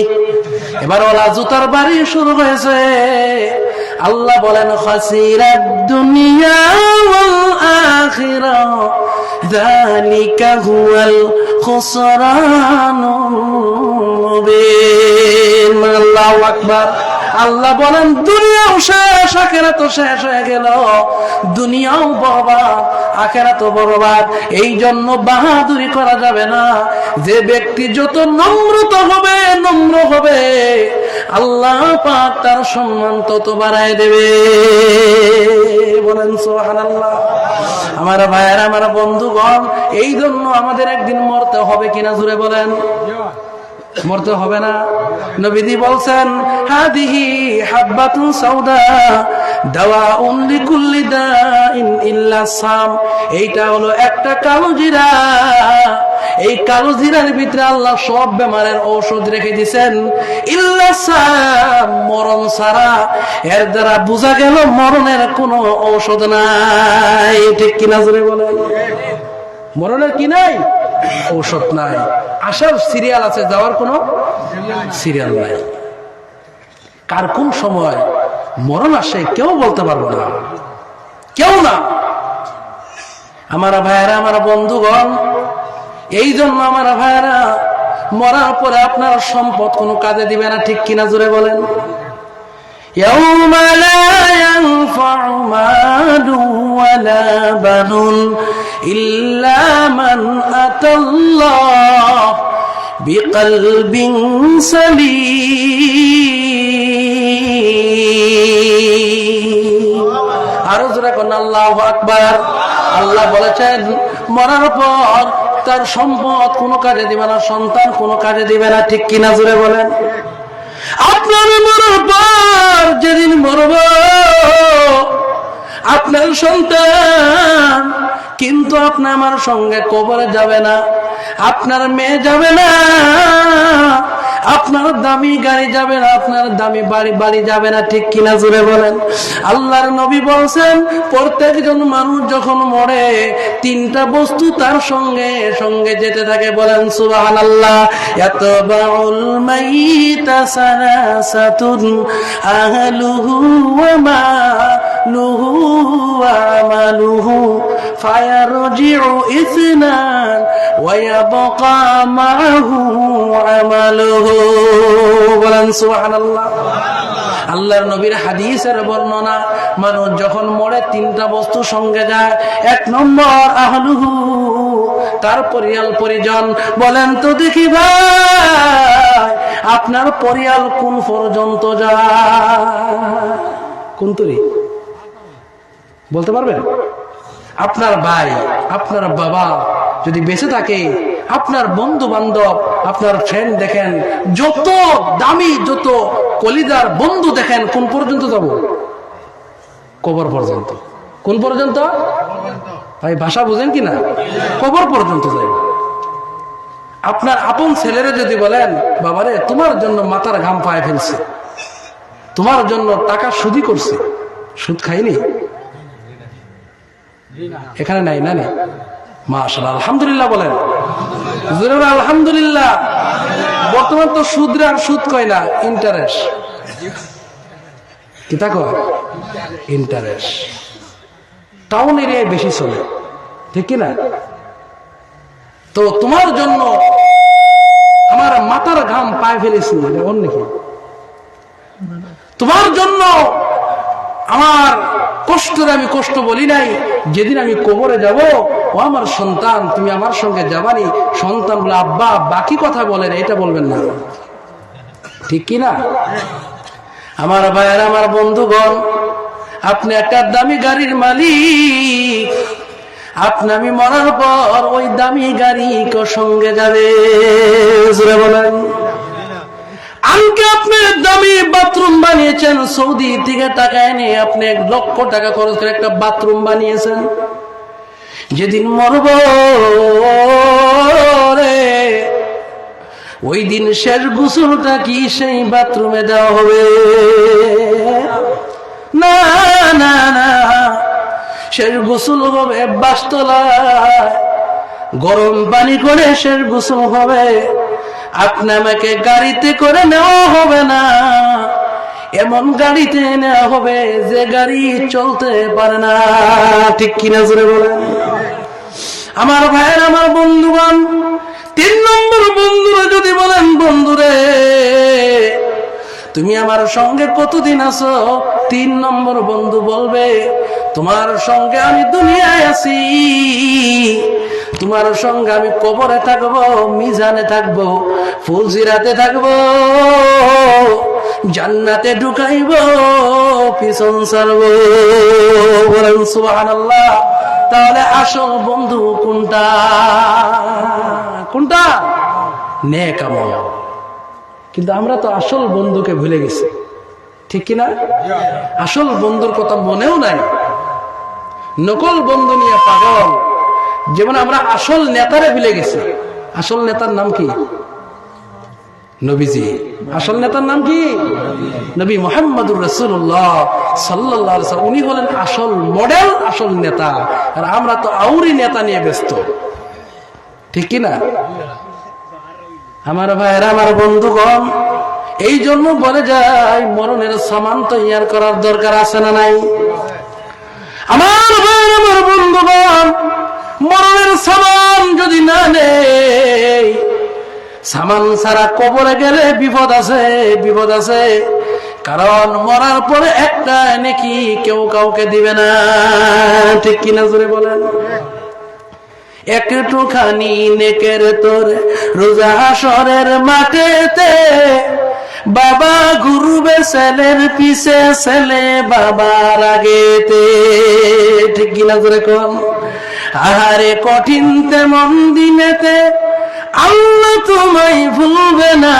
এবার ওলা জুতার বাড়ি শুরু হয়েছে। আল্লাহ বলেন, খাসিরাদ দুনিয়া ওয়াল আখিরাহ যালিকা হুয়াল খুসরানুল মুবিন। আল্লাহু আকবার। আল্লাহ বলেন, দুনিয়াও শেষ, আখিরাতও শেষ হয়ে গেল। দুনিয়াও বরবাদ, আখিরাতও বরবাদ। এই জন্য বাহাদুরি করা যাবে না। যে ব্যক্তি যত নম্র হবে, আল্লাহ পাক তার সম্মান তত বাড়ায় দেবে। বলেন সুবহানাল্লাহ। আমার ভাইয়েরা, আমার বন্ধুগণ, এই জন্য আমাদের একদিন মরতে হবে কিনা জুড়ে বলেন? মরতে হবে না? নবীজি বলছেন, হাদিহি হাব্বাতুন সাউদা দাওয়াউন লিকুল্লি দাইন ইল্লা সাম। এইটা হলো একটা কালো জিরা। এই কালো জিরার ভিতরে আল্লাহ সব বেমারের ঔষধ রেখে দিয়েছেন, ইল্লা সাম, মরণ ছাড়া। এর দ্বারা বোঝা গেল মরণের কোনো ঔষধ নাই। ঠিক কিনা জোরে বলেন? মরণের কি নাই? ঔষধ নাই। আসার সিরিয়াল আছে, যাওয়ার কোনো সিরিয়াল নাই। কার কোন সময় মরণ আসে কেউ বলতে পারবো না, কেউ না। আমার ভাইয়েরা, আমার বন্ধুগণ, এই জন্য আমার ভাইয়েরা, মরার পরে আপনার সম্পদ কোনো কাজে দিবে না। ঠিক কিনা জোরে বলেন? ইয়াউমা লা ইয়ানফাউ মালুন ওয়ালা বানুন ইল্লা মান আতাল্লাহ বিকলবিন সালিম। আরো জোরে কোন আল্লাহু আকবার। আল্লাহ বলেছেন, মরার পর তার সম্পদ কোনো কাজে দিবে না, সন্তান কোনো কাজে দিবে না। ঠিক কিনা জোরে বলেন? আপনার মরার পর যেদিন মরব, আপনার সন্তান কিন্তু আপনার আমার সঙ্গে কবরে যাবে না, আপনার মেয়ে যাবে না, আপনার দামি গাড়ি যাবে না, আপনার দামি বাড়ি যাবে না। ঠিক কিনা জোরে বলেন? আল্লাহর নবী বলছেন, প্রত্যেকজন মানুষ যখন মরে তিনটা বস্তু তার সঙ্গে সঙ্গে যেতে থাকে। বলেন সুবহানাল্লাহ। ইয়াতবাউল মাইতা সালাসাতুন আহলুহু ওয়া মালুহু ওয়া আমালুহু ফায়ারজিউ ইসনান ওয়া ইয়াবকা মাআহু আমালুহু। বলেন সুবহানাল্লাহ। আল্লাহর নবীর হাদিসের বর্ণনা, মানুষ যখন মরে তিনটা বস্তু সঙ্গে যায়। এক নম্বর আহলুহু, তার পরিজন। বলেন তো দেখি ভাই, আপনার পরিয়াল কোন পর্যন্ত যায়? কোন তরি বলতে পারবেন? আপনার ভাই, আপনার বাবা যদি বেঁচে থাকে, আপনার বন্ধু বান্ধব, আপনার ফ্রেন্ড দেখেন, যত দামি, যত কলিজার বন্ধু দেখেন, কোন পর্যন্ত যাব? কবর পর্যন্ত। কোন পর্যন্ত? ভাই ভাষা বুঝেন কিনা? কবর পর্যন্ত যাই। আপনার আপন ছেলেরে যদি বলেন, বাবারে তোমার জন্য মাথার ঘাম পায়ে ফেলছে, তোমার জন্য টাকা সুদি করছে, সুদ খাইনি? এখানে নাই না? মাশাআল্লাহ, আলহামদুলিল্লাহ বলেন। আলহামদুলিল্লাহ। বর্তমান তো সুদরে আর সুদ কয় না, ইন্টারেস্ট। কি তা কয়? ইন্টারেস্ট। টাউন এরিয়ায় বেশি চলে, ঠিক কিনা? তো তোমার জন্য আমার মাথার ঘাম পায়ে ফেলেছি, অন্য কি? তোমার জন্য আমার কষ্টরে আমি কষ্ট বলি নাই। যেদিন আমি কবরে যাব, ও আমার সন্তান, তুমি আমার সঙ্গে যাবানি? সন্তান বলে, আব্বা বাকি কথা বলেন, এটা বলবেন না। ঠিক কিনা? আমার ভাইয়ের, আমার বন্ধুগণ, আপনি একটা দামি গাড়ির মালিক। আপনি আমি মরার পর ওই দামি গাড়ি সঙ্গে যাবে। বলেন, আজকে আপনি দামি বাথরুম বানিয়েছেন, সৌদি থেকে টাকা এনে আপনি 1 লক্ষ টাকা খরচ করে একটা বাথরুম বানিয়েছেন। যেদিন মরব রে, ওই দিন শেষ গোসলটা কি সেই বাথরুমে দেওয়া হবে? না না না, শেষ গোসল হবে বাসতলায়, গরম পানি করে শেষ গোসল হবে। আপনি আমাকে গাড়িতে করে নেওয়া হবে না, এমন গাড়িতে নেওয়া হবে যে গাড়ি চলতে পারে না। ঠিক কিনা জোরে বলেন? আমার ভাইয়ের, আমার বন্ধুগণ, 3 নম্বর বন্ধুরা যদি বলেন, বন্ধুরে তুমি আমার সঙ্গে কতদিন আছো? 3 নম্বর বন্ধু বলবে, তোমার সঙ্গে আমি দুনিয়ায় আছি, তোমার সঙ্গে আমি কবরে থাকবো, মিজানে থাকবো, ফুলসিরাতে থাকবো, জান্নাতে ঢুকাইব, পিছন ছাড়বো। বলেন সুবহানাল্লাহ। তাহলে আসল বন্ধু কোনটা? কোনটা? নেক আমল। কিন্তু আমরা তো আসল বন্ধুকে ভুলে গেছি, ঠিক কিনা? আসল বন্ধুর কথা মনেও নাই, নকল বন্ধু নিয়ে পাগল। যেমন আমরা আসল নেতারে ভুলে গেছি। আসল নেতার নাম কি? নবীজি। আসল নেতার নাম কি? নবী মুহাম্মদুর রাসূলুল্লাহ সাল্লাল্লাহু আলাইহি ওয়াসাল্লাম। উনি হলেন আসল মডেল, আসল নেতা। আর আমরা তো আউরি নেতা নিয়ে ব্যস্ত, ঠিক কিনা? আমার ভাইয়েরা, আমার বন্ধুগণ, এই জন্য বলে যায় মরণের সামান তৈয়ার করার দরকার আছে না নাই? আমার ভাইয়েরা, আমার বন্ধুগণ, মরণের সামান যদি না নেই, সামান ছাড়া কবরে গেলে বিপদ আছে, বিপদ আছে। কারণ মরার পরে একটা নেকি কেউ কাউকে দিবে না, ঠিক কিনা জোরে বলেন? একটুখানি নেকের তোরে রোজা হাশরের মাঠেতে, বাবা ঘুরবে ছেলের পিছে, ছেলে বাবার আগেতে, ঠিক কিনা জোরে কোন? আহারে কঠিন তেমন দিনেতে আল্লাহ তোমায় ভুলবে না,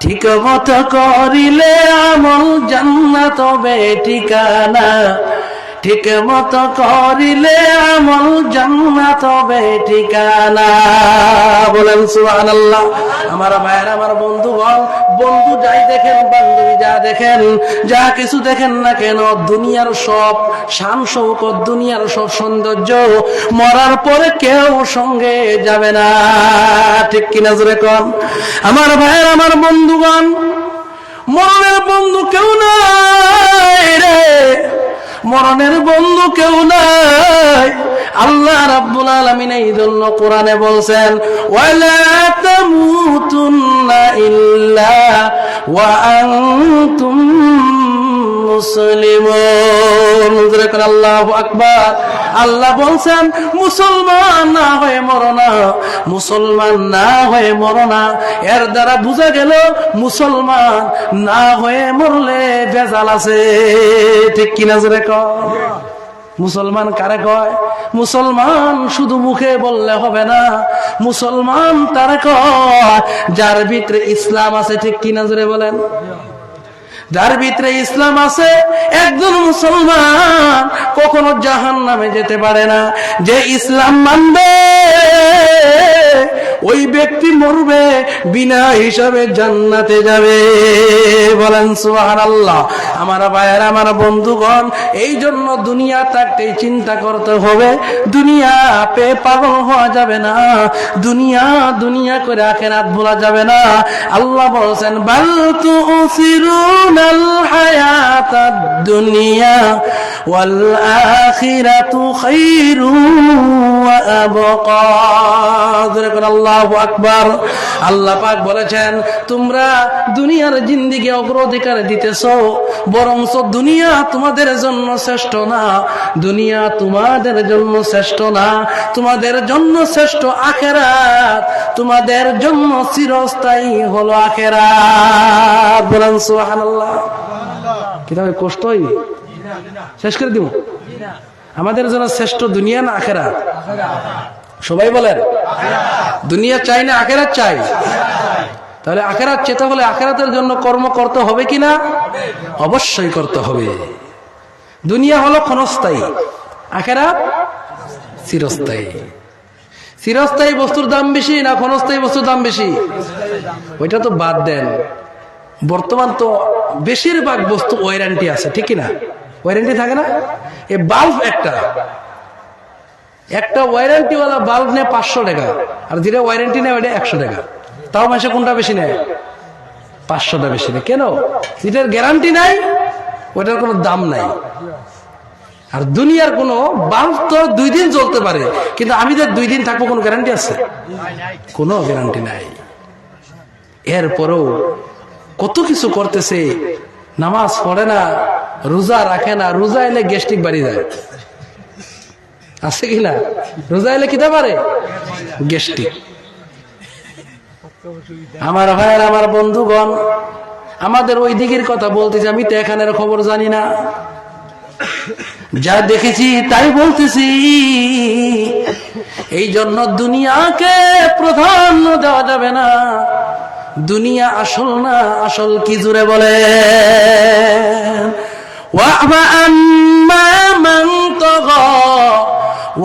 ঠিক মতো করিলে আমল জান্নাত হবে ঠিকানা, ঠিক মতো করিলে আমল জান্নাত হবে ঠিকানা। বলেন সুবহানাল্লাহ। আমার ভাইয়ের, আমার বন্ধুগণ, বন্ধু যাই দেখেন, বান্ধবী যা দেখেন, যা কিছু দেখেন না কেন, দুনিয়ার সব শান শৌকত, দুনিয়ার সব সৌন্দর্য মরার পরে কেউ সঙ্গে যাবে না, ঠিক কিনা জোরে কোন? আমার ভাইয়ের, আমার বন্ধুগণ, মরণের বন্ধু কেউ নাই রে, মরণের বন্ধু কেউ নাই। আল্লাহ রাব্বুল আলামিন এই জন্য কোরআনে বলছেন, ওয়ালা তামুতুন্না ইল্লা ওয়া আনতুম মুসলিমুন। আল্লাহু আকবার। আল্লাহ বলছেন, মুসলমান না হয়ে মরো না, মুসলমান না হয়ে মরো না। এর দ্বারা বোঝা গেল মুসলমান না হয়ে মরলে ভেজাল আছে, ঠিক কিনা জোরে কয়? মুসলমান কারে কয়? মুসলমান শুধু মুখে বললে হবে না, মুসলমান তারে কয় যার ভিতরে ইসলাম আছে, ঠিক কিনা জোরে বলেন? যার ভিতরে ইসলাম আছে, একজন মুসলমান কখনো জাহান্নামে যেতে পারে না। যে ইসলাম মানবে ওই ব্যক্তি মরবে বিনা হিসাবে জান্নাতে যাবে। বলেন সুবহানাল্লাহ। আমার ভাইয়েরা, আমার বন্ধুগণ, এই জন্য দুনিয়া থাকতেই চিন্তা করতে হবে, দুনিয়া পেয়ে পাগল হওয়া যাবে না, দুনিয়া দুনিয়া করে আখিরাত ভোলা যাবে না। আল্লাহ বলছেন, বাল তুসিরুনাল হায়াতাদ দুনিয়া ওয়াল আখিরাতু খায়রুন ওয়া আবকা। আল্লাহু আকবার। আল্লাহ পাক বলেছেন, তোমরা দুনিয়ার জিন্দেগি অগ্রাধিকার দিতেছো, বরঞ্চ দুনিয়া তোমাদের জন্য শ্রেষ্ঠ না, দুনিয়া তোমাদের জন্য শ্রেষ্ঠ না, তোমাদের জন্য শ্রেষ্ঠ আখিরাত, তোমাদের জন্য চিরস্থায়ী হলো আখিরাত। বলেন সুবহানাল্লাহ। কিভাবে কষ্টই শেষ করে দিব? আমাদের জন্য শ্রেষ্ঠ দুনিয়া না আখিরাত? সবাই বলেন, দুনিয়া চাই না আখিরাত চাই? তাহলে আখিরাত চেতে হলে আখিরাতের জন্য কর্ম করতে হবে কিনা? অবশ্যই করতে হবে। দুনিয়া হলো ক্ষণস্থায়ী, আখিরাত চিরস্থায়ী। চিরস্থায়ী বস্তুর দাম বেশি না ক্ষণস্থায়ী বস্তুর দাম বেশি? ওইটা তো বাদ দেন, বর্তমান তো বেশিরভাগ বস্তু ওয়ারেন্টি আছে, ঠিক কিনা? ওয়ারেন্টি থাকে না? এই বাল্ব একটা ওয়ারেন্টিওয়ালা বাল্ব নেয় 500 টাকা, আর যেটা ওয়ারেন্টি নেয় ওইটা 100 টাকা। তাও মাসে কোনটা বেশি নেয়? 500টা বেশি নেয়। কেন? যেটার গ্যারান্টি নাই ওইটার কোনো দাম নাই। আর দুনিয়ার কোনো বাল্ব তো 2 দিন জ্বলতে পারে, কিন্তু আমি যে 2 দিন থাকবো কোনো গ্যারান্টি আছে? কোনো গ্যারান্টি নাই। এরপরেও কত কিছু করতেছে, নামাজ পড়ে না, রোজা রাখে না, রোজা এলে গ্যাস্ট্রিক বাড়ি যায়, আছে কিনা? রোজা এলে কিটা পারে? গ্যাস্ট্রিক। আমার ভাইয়ের, আমার বন্ধুগণ, আমাদের ওই দিকের কথা বলতেছি, আমি তো এখানের খবর জানি না, যা দেখেছি তাই বলতেছি। এই জন্য দুনিয়াকে প্রাধান্য দেওয়া যাবে না। দুনিয়া আসল না, আসল কি জুড়ে বলে?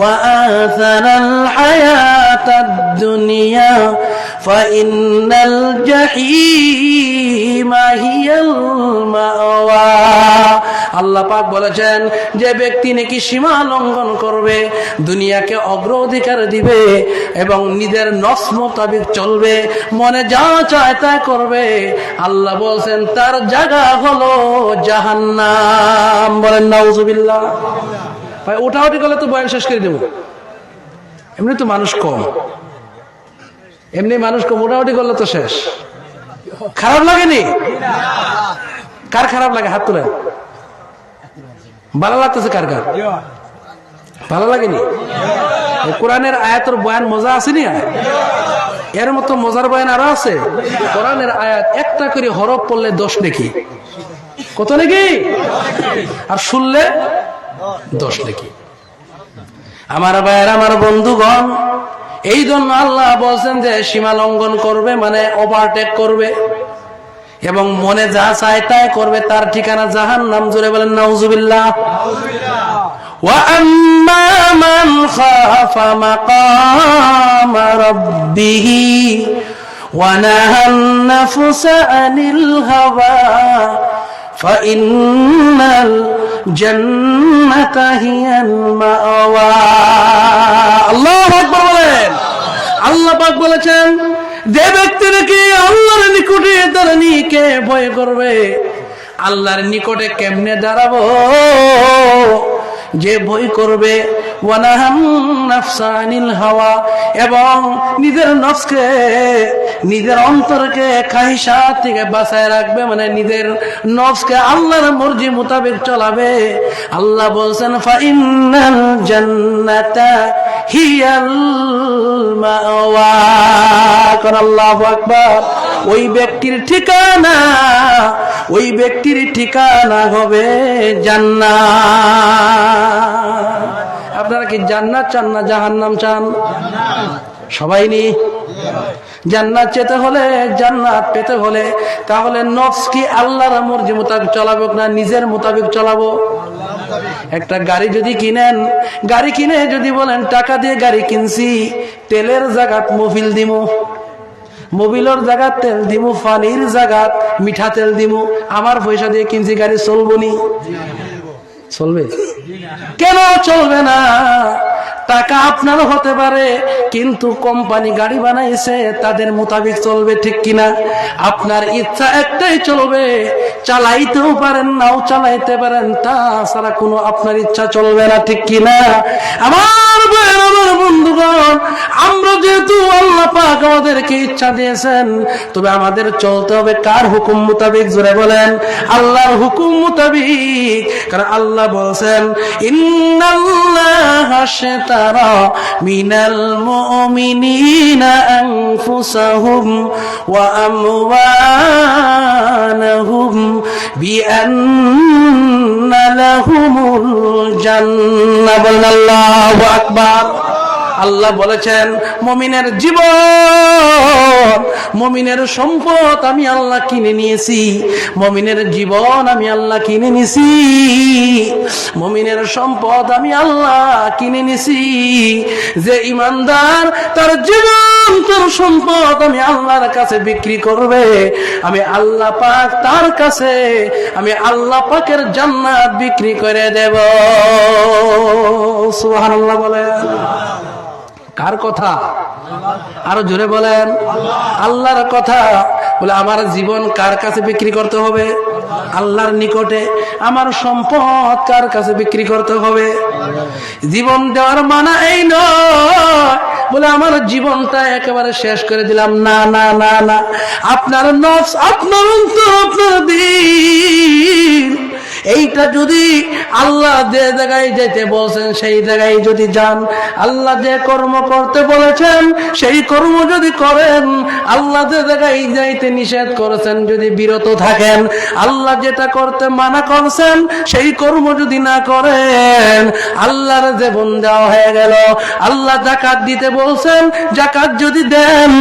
وآثر الحياة الدنيا فإن الجحيم هي المأوى। আল্লাহ পাক বলেছেন, যে ব্যক্তি নাকি সীমা লঙ্ঘন করবে, দুনিয়াকে অগ্রাধিকার দিবে এবং নিজের নফস মোতাবেক চলবে, মনে যা চায় তা করবে, আল্লাহ বলছেন তার জায়গা হলো জাহান্নাম। বলেন নাউজুবিল্লাহ। ভাই ওঠাউটি করলে তো বয়ান শেষ করে দেব। এমনি তো মানুষ কম, ওঠাউটি করলে তো শেষ। খারাপ লাগেনি? কার খারাপ লাগে? হাত তুলেন। ভালো লাগতেছে কার কার? ভালো লাগেনি? কোরআনের আয়াতের বয়ান মজা আসেনি? এর মতো মজার বয়ান আরো আছে। কোরআনের আয়াত একটা করে হরফ পড়লে 10 নাকি, কত নাকি? আর শুনলে 10 নাকি। আমার ভাইয়ের, আমার বন্ধুগণ, এই জন্য আল্লাহ বলছেন যে সীমা লঙ্ঘন করবে মানে ওভারটেক করবে এবং মনে যা চায় তাই করবে, তার ঠিকানা জাহান্নাম। জোরে বলেন নাউজুবিল্লাহ। ওয়া আম্মা মান খাফা মাকাম রাব্বিহি ওয়া নাহান নাফসা আনিল হাওয়া ফাইন্নাল জান্নাতা হিয়াল মাওয়া। আল্লাহু আকবার বলেন। আল্লাহ পাক বলেছেন, যে ব্যক্তি নাকি আল্লাহর নিকটে দাঁড়ানিকে ভয় করবে, আল্লাহর নিকটে কেমনে দাঁড়াবো? যে ভয় করবে, ওয়ানাহান নাফসা আনিল হাওয়া, এবং নিজের নফসকে, নিজের অন্তরকে খাহিশাত থেকে বাঁচায় রাখবে, মানে নিজের নফসকে আল্লাহর মর্জি মোতাবেক চলাবে। আল্লাহ বলছেন ফাইন্নাল জান্নাতা হিয়াল মাওয়া। আল্লাহু আকবার। ওই ব্যক্তির ঠিকানা হবে জান্নাত। আপনারা কি জান্নাত চান না জাহান্নাম চান? সবাই নি জান্নাত যেতে হলে, জান্নাত পেতে হলে তাহলে নফস কি আল্লাহর মর্জি মোতাবেক চলাবো না নিজের মোতাবেক চলাবো? একটা গাড়ি যদি কিনেন, গাড়ি কিনে যদি বলেন টাকা দিয়ে গাড়ি কিনছি, তেলের জায়গাত মোবিল দিমু, মোবিলের জায়গা তেল দিমু, পানির জায়গা মিঠা তেল দিমু, আমার পয়সা দিয়ে কিনছি গাড়ি, চলবো নি? চলবে? কেন চলবে না? টাকা আপনারও হতে পারে, কিন্তু কোম্পানি গাড়ি বানাইছে, তাদের মোতাবেক চলবে, ঠিক কিনা? আপনার ইচ্ছা একটাই চলবে, চালাইতেও পারেন নাও চালাইতে পারেন, তাছাড়া কোনো আপনার ইচ্ছা চলবে না, ঠিক কিনা? আমার বন্ধুগণ, আমরা যেহেতু আল্লাহ পাক আমাদেরকে ইচ্ছা দিয়েছেন, তবে আমাদের চলতে হবে কার হুকুম মোতাবেক? জোরে বলেন আল্লাহর হুকুম মোতাবেক। কারণ আল্লাহ বলছেন, ইন্নাল্লাহা আশতারা মিনাল মুমিনিনা আনফুসাহুম ওয়া আমওয়ালাহুম বিআন্না লাহুমুল জান্নাহ। আল্লাহু আকবার। আল্লাহ বলেছেন মুমিনের জীবন, মুমিনের সম্পদ আমি আল্লাহ কিনে নিয়েছি। মুমিনের জীবন আমি আল্লাহ কিনে নিয়েছি, মুমিনের সম্পদ আমি আল্লাহ কিনে নিয়েছি। যে ইমানদার তার জীবন তার সম্পদ আমি আল্লাহর কাছে বিক্রি করবে, আমি আল্লাহ পাক তার কাছে আমি আল্লাহ পাকের জান্নাত বিক্রি করে দেব। সুবহানাল্লাহ বলেন। কার কথা? আরো জোরে বলেন। আল্লাহর কথা। বলে আমার জীবন কার কাছে বিক্রি করতে হবে? আল্লাহর নিকটে। আমার সম্পদ কার কাছে বিক্রি করতে হবে? জীবন দেওয়ার মানা এই নয় বলে আমার জীবনটা একেবারে শেষ করে দিলাম, না না না না। আপনার নফস, আপনার অন্তর, আপনার দিন, এইটা যদি আল্লাহ যে জায়গায় যেতে বলছেন সেই জায়গায় যদি যান, আল্লাহ যে কর্ম করতে বলেছেন সেই কর্ম যদি করেন, আল্লাহ যে জায়গায় যাইতে নিষেধ করেছেন যদি বিরত থাকেন, আল্লাহ যেটা করতে মানা করছেন সেই কর্ম যদি না করেন, আল্লাহর জীবন দেওয়া হয়ে গেল। আল্লাহ যাকাত দিতে বলছেন, যাকাত যদি দেন,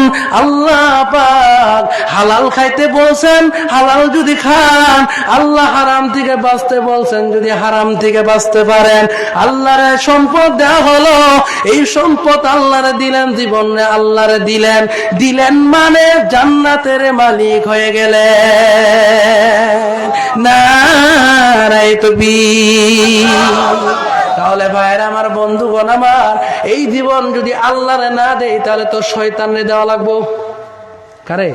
আল্লাহ পাক হালাল খাইতে বলছেন, হালাল যদি খান, আল্লাহ হারাম থেকে বাঁচতে বলছেন, যদি হারাম থেকে বাঁচতে পারেন, আল্লাহর সম্পদ দেওয়া হলো। এই সম্পদ আল্লাহরে দিলেন, জীবনে আল্লাহরে দিলেন, দিলেন মানে জান্নাতের মালিক হয়ে গেলেন। নারায়ে তাকবীর। তাহলে ভাইরা আমার, বন্ধুগণ আমার, এই জীবন যদি আল্লাহরে না দেই তাহলে তো শয়তানরে দেওয়া লাগবো। কারে?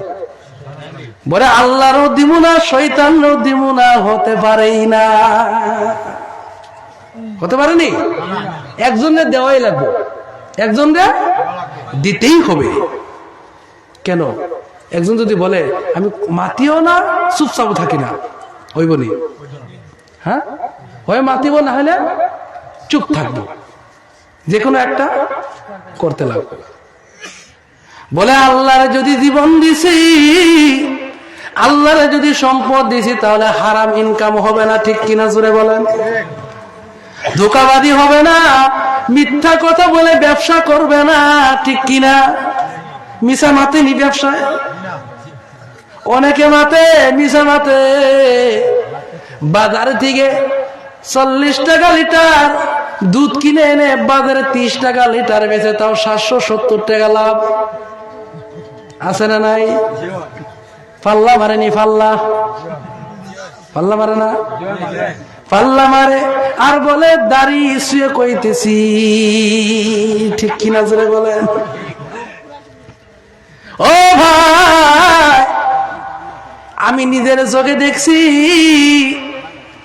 বলে আল্লাহরও দিব না, শয়তানরও দিব না, হতে পারেই না। হতে পারেনি? একজনের দেওয়াই লাগবে, একজনের দিতেই হবে। কেন? একজন যদি বলে আমি মাতিও না, চুপচাপ থাকি না, হইব নি? হ্যাঁ, হয় মাতিব, না হলে চুপ থাকবো, যে কোনো একটা করতে লাগবে। বলে আল্লাহর যদি জীবন দিছি, আল্লাহরে যদি সম্পদ দিছি, তাহলে হারাম ইনকাম হবে না, ঠিক কিনা জোরে বলেন? ধোঁকাবাজি হবে না, মিথ্যা কথা বলে ব্যবসা করবে না, ঠিক কিনা? মিশা মাতে নি ব্যবসায়, অনেকে মাতে, মিশা মাতে। বাজার থেকে 40 টাকা লিটার দুধ কিনে এনে বাজারে 30 টাকা লিটার বেচে, তাও 770 টাকা লাভ। আছে না নাই? পাল্লা মারেনি? পাল্লা পাল্লা মারে না? পাল্লা মারে আর বলে দাড়ি শুয়ে কইতেছি, ঠিক কিনা জোরে বলেন? ও ভাই, আমি নিজের চোখে দেখছি,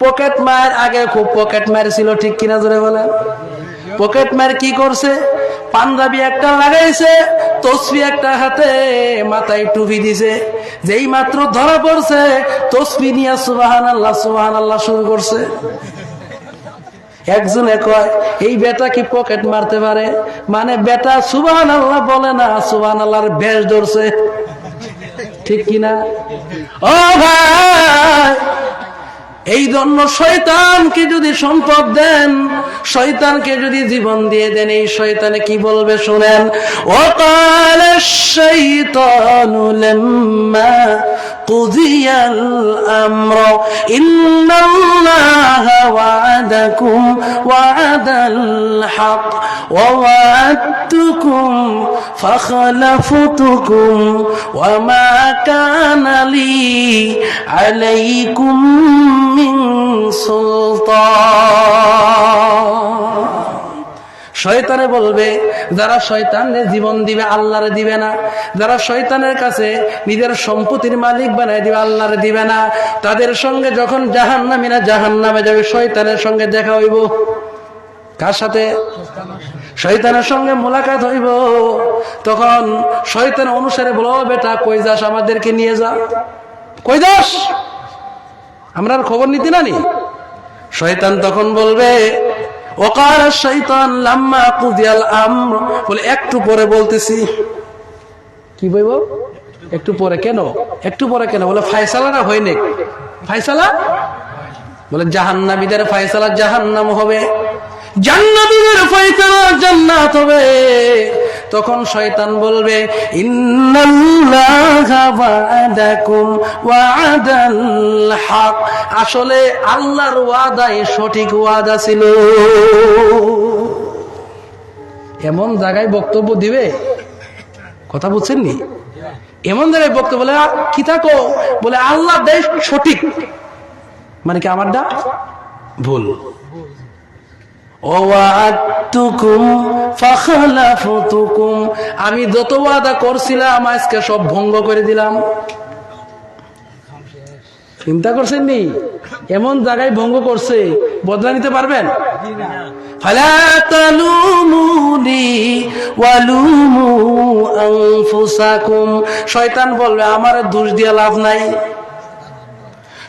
পকেট মার আগে খুব পকেট মার ছিল, ঠিক কিনা জোরে বলেন? পকেট মার কি করছে? পাঞ্জাবি একটা লাগাইছে, তসবি একটা হাতে, মাথায় টুপি দিছে। যেই মাত্র ধরা পড়ছে, তসবি নিয়ে সুবহানাল্লাহ সুবহানাল্লাহ শুরু করছে। একজনে কয় এই বেটা কি পকেট মারতে পারে? মানে বেটা সুবহানাল্লাহ বলে না, সুবহানাল্লাহর বেশ ধরছে, ঠিক কিনা? ও ভাই, এই জন্য শয়তানকে যদি সম্পদ দেন, শয়তানকে যদি জীবন দিয়ে দেন, এই শয়তানে কি বলবে শুনেন। وقال الشيطان لما قضي الأمر إن الله وعدكم وعد الحق ووعدتكم فخلفتكم وما كان لي عليكم من سلطان। শয়তানে বলবে, যারা শয়তানের জীবন দিবে আল্লাহরে দিবে না, যারা শয়তানের কাছে নিজের সম্পত্তির মালিক বানায় দিবে আল্লাহরে দিবে না, তাদের সঙ্গে যখন জাহান্নামীরা জাহান্নামে যাবে, শয়তানের সঙ্গে দেখা হইব। কার সাথে? শয়তানের সঙ্গে মোলাকাত হইব। তখন শয়তান অনুসারে বলো, বেটা কই যাস, আমাদেরকে নিয়ে যা। কই যাস? আমরা খবর নিতে না নি? শয়তান তখন বলবে, ওকার শয়তান লাম্মা কুদিয়াল আমর, বলে একটু পরে বলতেছি। কি বলবো? একটু পরে। কেন একটু পরে? কেন? বলে ফায়সালাটা হয়নি। ফায়সালা? বলে জাহান্নামীদের ফায়সালা জাহান্নাম হবে, জান্নাতীদের ফায়সালা জান্নাত হবে। তখন শয়তান বলবে ইন্নাল্লাহা ওয়া'দাকুম ওয়া'দাল হক, আসলে আল্লাহর ওয়াদাই সঠিক ওয়াদা ছিল। এমন জায়গায় বক্তব্য দিবে, কথা বুঝছেন নি? এমন জায়গায় বক্তব্য বলে কি থাকো, বলে আল্লাহ দেশ সঠিক, মানে কি আমারটা ভুল। ওয়া'আদতুকুম ফাখলাফতুকুম, আমি যত ওয়াদা করছিলাম আজকে সব ভঙ্গ করে দিলাম। চিন্তা করছেন নি? এমন জায়গায় ভঙ্গ করছে, বদলা নিতে পারবেন? ফালা তালুমুনি ওয়ালুমু আনফুসাকুম, শয়তান বলবে আমার দোষ দিয়ে লাভ নাই।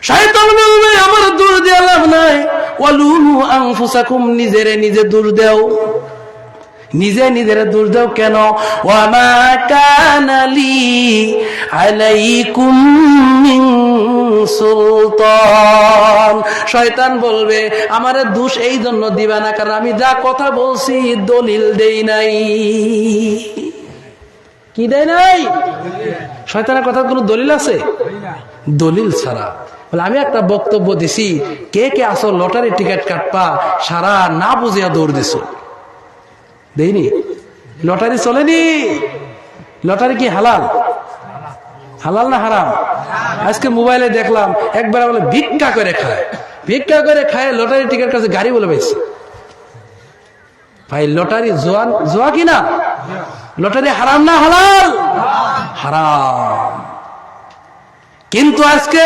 শয়তান বলবে আমার দোষ দিয়ে লাভ নাই। ওয়ালুমু আনফুসাকুম, নিজেরে নিজে দোষ দাও, নিজে নিজের দোষ দাও কেন? ওয়ামা কানা লি আলাইকুম মিন সুলতান, শয়তান বলবে আমার দোষ এই জন্য দিবা না কারণ আমি যা কথা বলছি দলিল দেই নাই। কি দেয় নাই? শয়তানের কথার কোনো দলিল আছে? দলিল ছাড়া বলে আমি একটা বক্তব্য দিছি, কে কে আসো লটারি টিকিট কাটপা, সারা না বুঝিয়া দৌড় দিছ। দেইনি? লটারি চলেনি? লটারি কি হালাল? হালাল না হারাম? আজকে মোবাইলে দেখলাম একবার বলে ভিক্ষা করে খায়, ভিক্ষা করে খায় লটারি টিকিট কাছে গাড়ি বলে পেয়েছে। ভাই লটারি জোয়া কিনা? লটারি হারাম না হালাল? হারাম। কিন্তু আজকে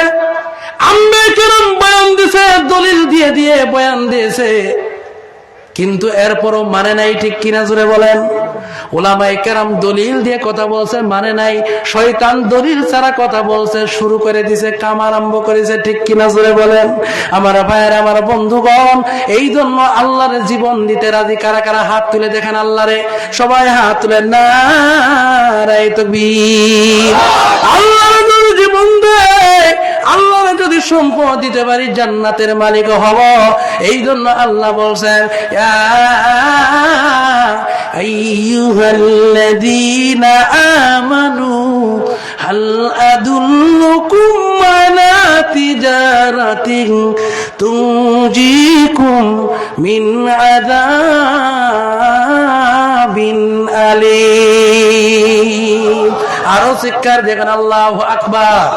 আম্বে কেরম বয়ান দিছে, দলিল দিয়ে দিয়ে বয়ান দিয়েছে, কিন্তু এরপরও মানে নাই। ঠিক কিনা জোরে বলেন? উলামায়ে কেরাম দলিল দিয়ে কথা বলছে, মানে নাই। শয়তান দলিল ছাড়া কথা বলছে, শুরু করে দিছে, কাম আরম্ভ করেছে। ঠিক কিনা জোরে বলেন? আমার ভাইয়ের, আমার বন্ধুগণ, এই জন্য আল্লাহর জীবন দিতে রাজি কারা কারা হাত তুলে দেখেন আল্লাহরে। সবাই হাত তুলে নারায়ে তাকবীর। আল্লাহর যদি জীবন দেয়, আল্লাহর যদি সম্পদ দিতে পারি জান্নাতের মালিক হব। এই জন্য আল্লাহ বলছেন ইয়া আইয়ুহাল্লাযীনা আমানু হাল আদুল্লুকুম আলা তিজারাতিন তুনজিকুম মিন আযাবিন আলীম। আরো চিৎকার দেখেন আল্লাহু আকবার।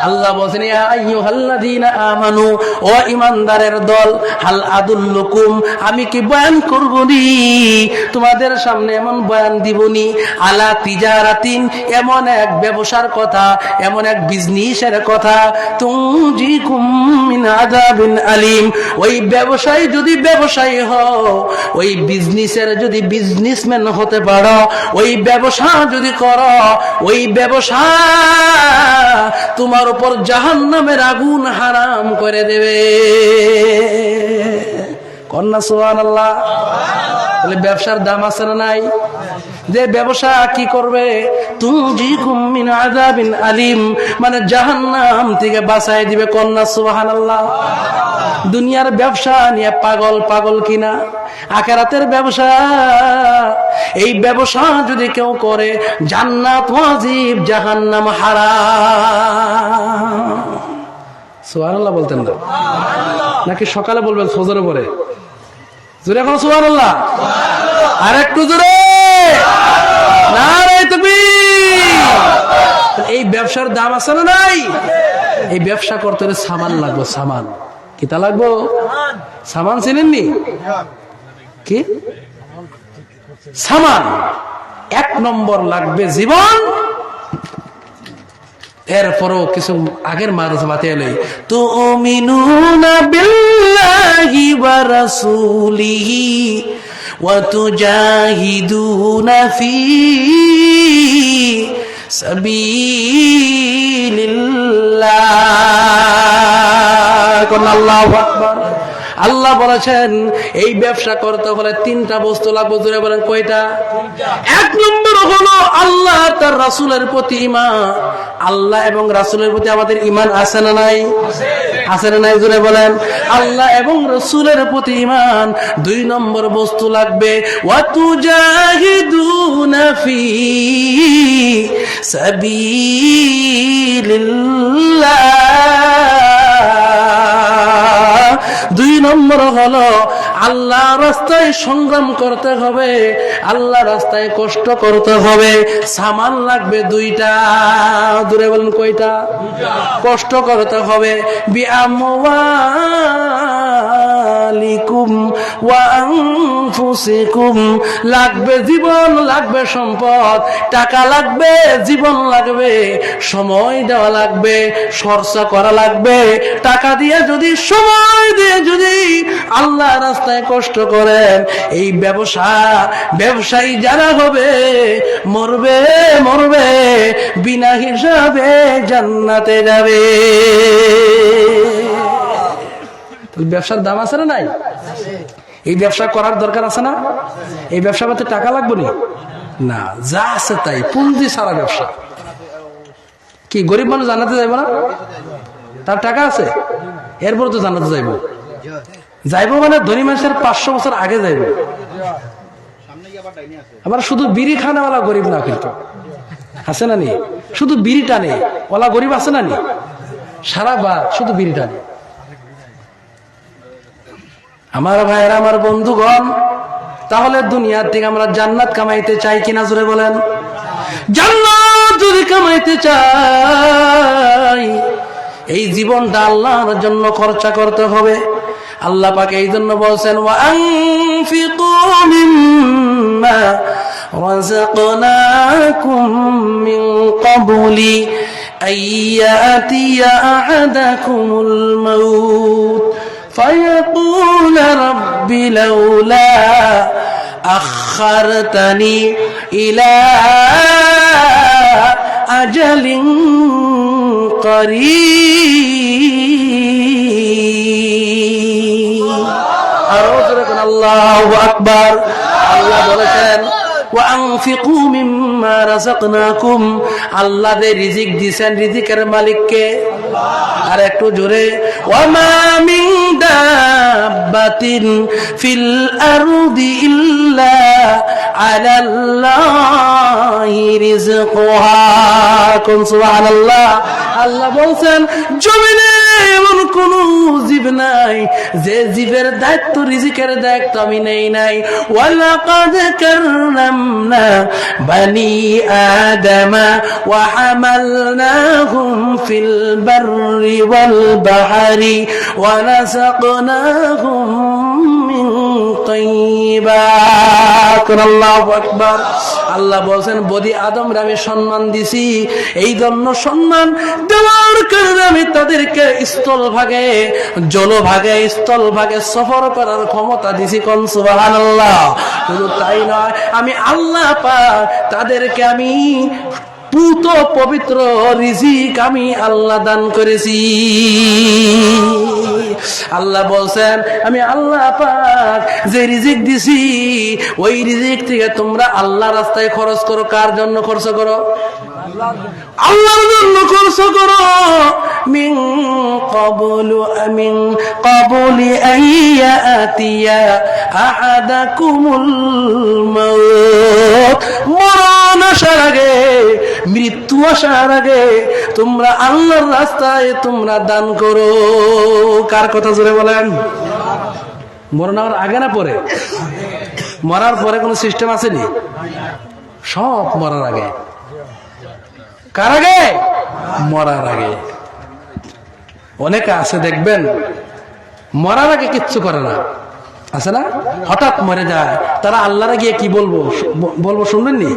আল্লাহ বলেন ইয়া আইয়ুহাল্লাযীনা আমানু, ও ঈমানদারের দল, হাল আদুল্লুকুম, আমি কি বয়ান করবনি তোমাদের সামনে, এমন বয়ান দিবনি, আলা তিজারাতিন, এমন এক ব্যবসার কথা, এমন এক বিজনেসের কথা, তুনজিকুম মিন আযাবিন আলীম, ওই ব্যবসায়ী যদি ব্যবসায়ী হও, ওই বিজনেসের যদি বিজনেসম্যান হতে পারো, ওই ব্যবসা যদি করো, ওই ব্যবসা তোমার উপর জাহান্নামের আগুন হারাম করে দেবে। কন্যা সুবহানাল্লাহ। তাহলে ব্যবসার দাম আছে না নাই? যে ব্যবসা কি করবে, তুনজিকুম মিন আযাবিন আলীম, মানে জাহান্নাম থেকে বাঁচায় দিবে। কন্যা সুবহানাল্লাহ। দুনিয়ার ব্যবসা নিয়ে পাগল পাগল কিনা? আখিরাতের ব্যবসা, এই ব্যবসা যদি কেউ করে জান্নাত ওয়াজিব, জাহান্নাম হারাম। সুবহানাল্লাহ বলতেন না নাকি সকালে বলবেন ফজরে পরে? জোরে এখন সুবহানাল্লাহ। আর একটু জোরে নারে তাকবীর। এই ব্যবসার দাম আছে না নাই? এই ব্যবসা করতে হলে সামান লাগবে। সামান কিতা লাগবো? সামান চিনেননি? কি সামান? এক নম্বর লাগবে জীবন। এরপরও কিছু আগের মানুষ বাতে এলে তুমিনুনা বিল্লাহি ওয়া রাসূলিহি ওয়া তুজাহিদুনা ফি সাবিলিল্লাহ। আল্লাহু আকবার। আল্লাহ বলেছেন এই ব্যবসা করতে হলে তিনটা বস্তু লাগবে। জোরে বলেন কয়টা? এক নম্বর হলো আল্লাহ তার রাসূলের প্রতি ঈমান। আল্লাহ এবং রাসূলের প্রতি আমাদের ঈমান আছে না নাই? আছে না নাই? জোরে বলেন। আল্লাহ এবং রাসূলের প্রতি ঈমান। দুই নম্বর বস্তু লাগবে ওয়া তুজাহিদুনা ফি সাবিলিল্লাহ। দুই নম্বর হলো আল্লাহ রাস্তায় সংগ্রাম করতে হবে, আল্লাহ রাস্তায় কষ্ট করতে হবে। সামান লাগবে দুইটা। দূরে বলেন কয়টা? কষ্ট করতে হবে। বিআমওয়ালিকুম ওয়া আনফুসিকুম, লাগবে জীবন, লাগবে সম্পদ, টাকা লাগবে, জীবন লাগবে, সময় দেওয়া লাগবে, চর্চা করা লাগবে। টাকা দিয়ে যদি, সময় দিয়ে যদি আল্লাহ রাস্তায় কষ্ট করেন, এই ব্যবসায়ী যারা হবে মরবে মরবে, বিনা হিসাবে জান্নাতে যাবে। ব্যবসার দাম আছে না নাই? এই ব্যবসা করার দরকার আছে না? এই ব্যবসা করতে টাকা লাগবে না, যা আছে তাই পুঁজি ছাড়া ব্যবসা। কি গরিব মানুষ জান্নাতে যাইব না? তার টাকা আছে, এরপর তো জান্নাতে যাইব। যাইব মানে ধনী মানুষের 500 বছর আগে যাইব। আবার শুধু বিড়ি খানাওয়ালা গরিব না, কিন্তু আছে না নি? শুধু বিড়ি টানে ওলা গরিব আছে না নি? সারা বার শুধু বিড়ি টানে। আমার ভাইয়েরা, আমার বন্ধুগণ, তাহলে দুনিয়ার থেকে আমরা জান্নাত কামাইতে চাই কিনা? জোরে বলেন। জান্নাত যদি কামাইতে চাই, এই জীবনটা আল্লাহর জন্য খরচা করতে হবে। আল্লাহ পাক এই জন্য বলছেন ওয়া আনফিকু মিম্মা রাযাকনাকুম মিন ক্বাবলি আইয়াতিয়া আহাদাকুমুল মাউত ফায়াকুল রাব্বি লাউলা আখখারতানি ইলা আজালিন করিব। আল্লাহু আকবার। আল্লাহ বলেছেন ওয়া আনফিকু মিম্মা রাযাকনাকুম, আল্লাহ যে রিজিক দিবেন, রিজিকের মালিক কে? আর একটু জোরে। ওয়া মা মিন দাব্বাতিন ফিল আরদি ইল্লা আলাল্লাহি রিজকুহা। কোন সুবহানাল্লাহ। আল্লাহ বলছেন জমিনে এমন কোন জীব নাই যে জীবের দায়িত্ব, রিজিকের দায়িত্ব আমি নেই নাই। ওয়ালাকাদ কাররামনা বানি আদামা ওয়া হামালনাহুম ফিল বাররি ওয়াল বাহরি ওয়া রাযাকনাহুম মিন তাইয়্যিবাত। আল্লাহু আকবার। আল্লাহ বলেন বনি আদমরা আমি সম্মান দিছি, এই জন্য সম্মান দেওয়ার কারণে আমি তাদেরকে স্থলভাগে, জলভাগে, স্থলভাগে সফর করার ক্ষমতা দিছি। কোন সুবহানাল্লাহ। শুধু তাই নয়, আমি আল্লাহ পাক তাদেরকে আমি পুত পবিত্র রিজিক আমি আল্লাহ দান করেছি। আল্লাহ বলছেন আমি আল্লাহ পাক যে রিজিক দিছি, ওই রিজিক থেকে তোমরা আল্লাহ রাস্তায় খরচ করো। কার জন্য খরচ করো? আল্লাহর জন্য খরচ করো। মিন ক্বাবলি আইয়াতিয়া আহাদাকুমুল মাউত, মরণ আসার আগে, মৃত্যু আসার আগে তোমরা আল্লাহর রাস্তায় তোমরা দান করো। কার কথা জোরে বলেন? মরণ হওয়ার আগে না পরে? মরার পরে কোন সিস্টেম আসেনি, সব মরার আগে। কার আগে? মরার আগে। অনেকে আছে দেখবেন মরার আগে কিচ্ছু করে না, আছে না? হঠাৎ মরে যায়, তারা আল্লাহরে গিয়ে কি বলবো শুনবেননি?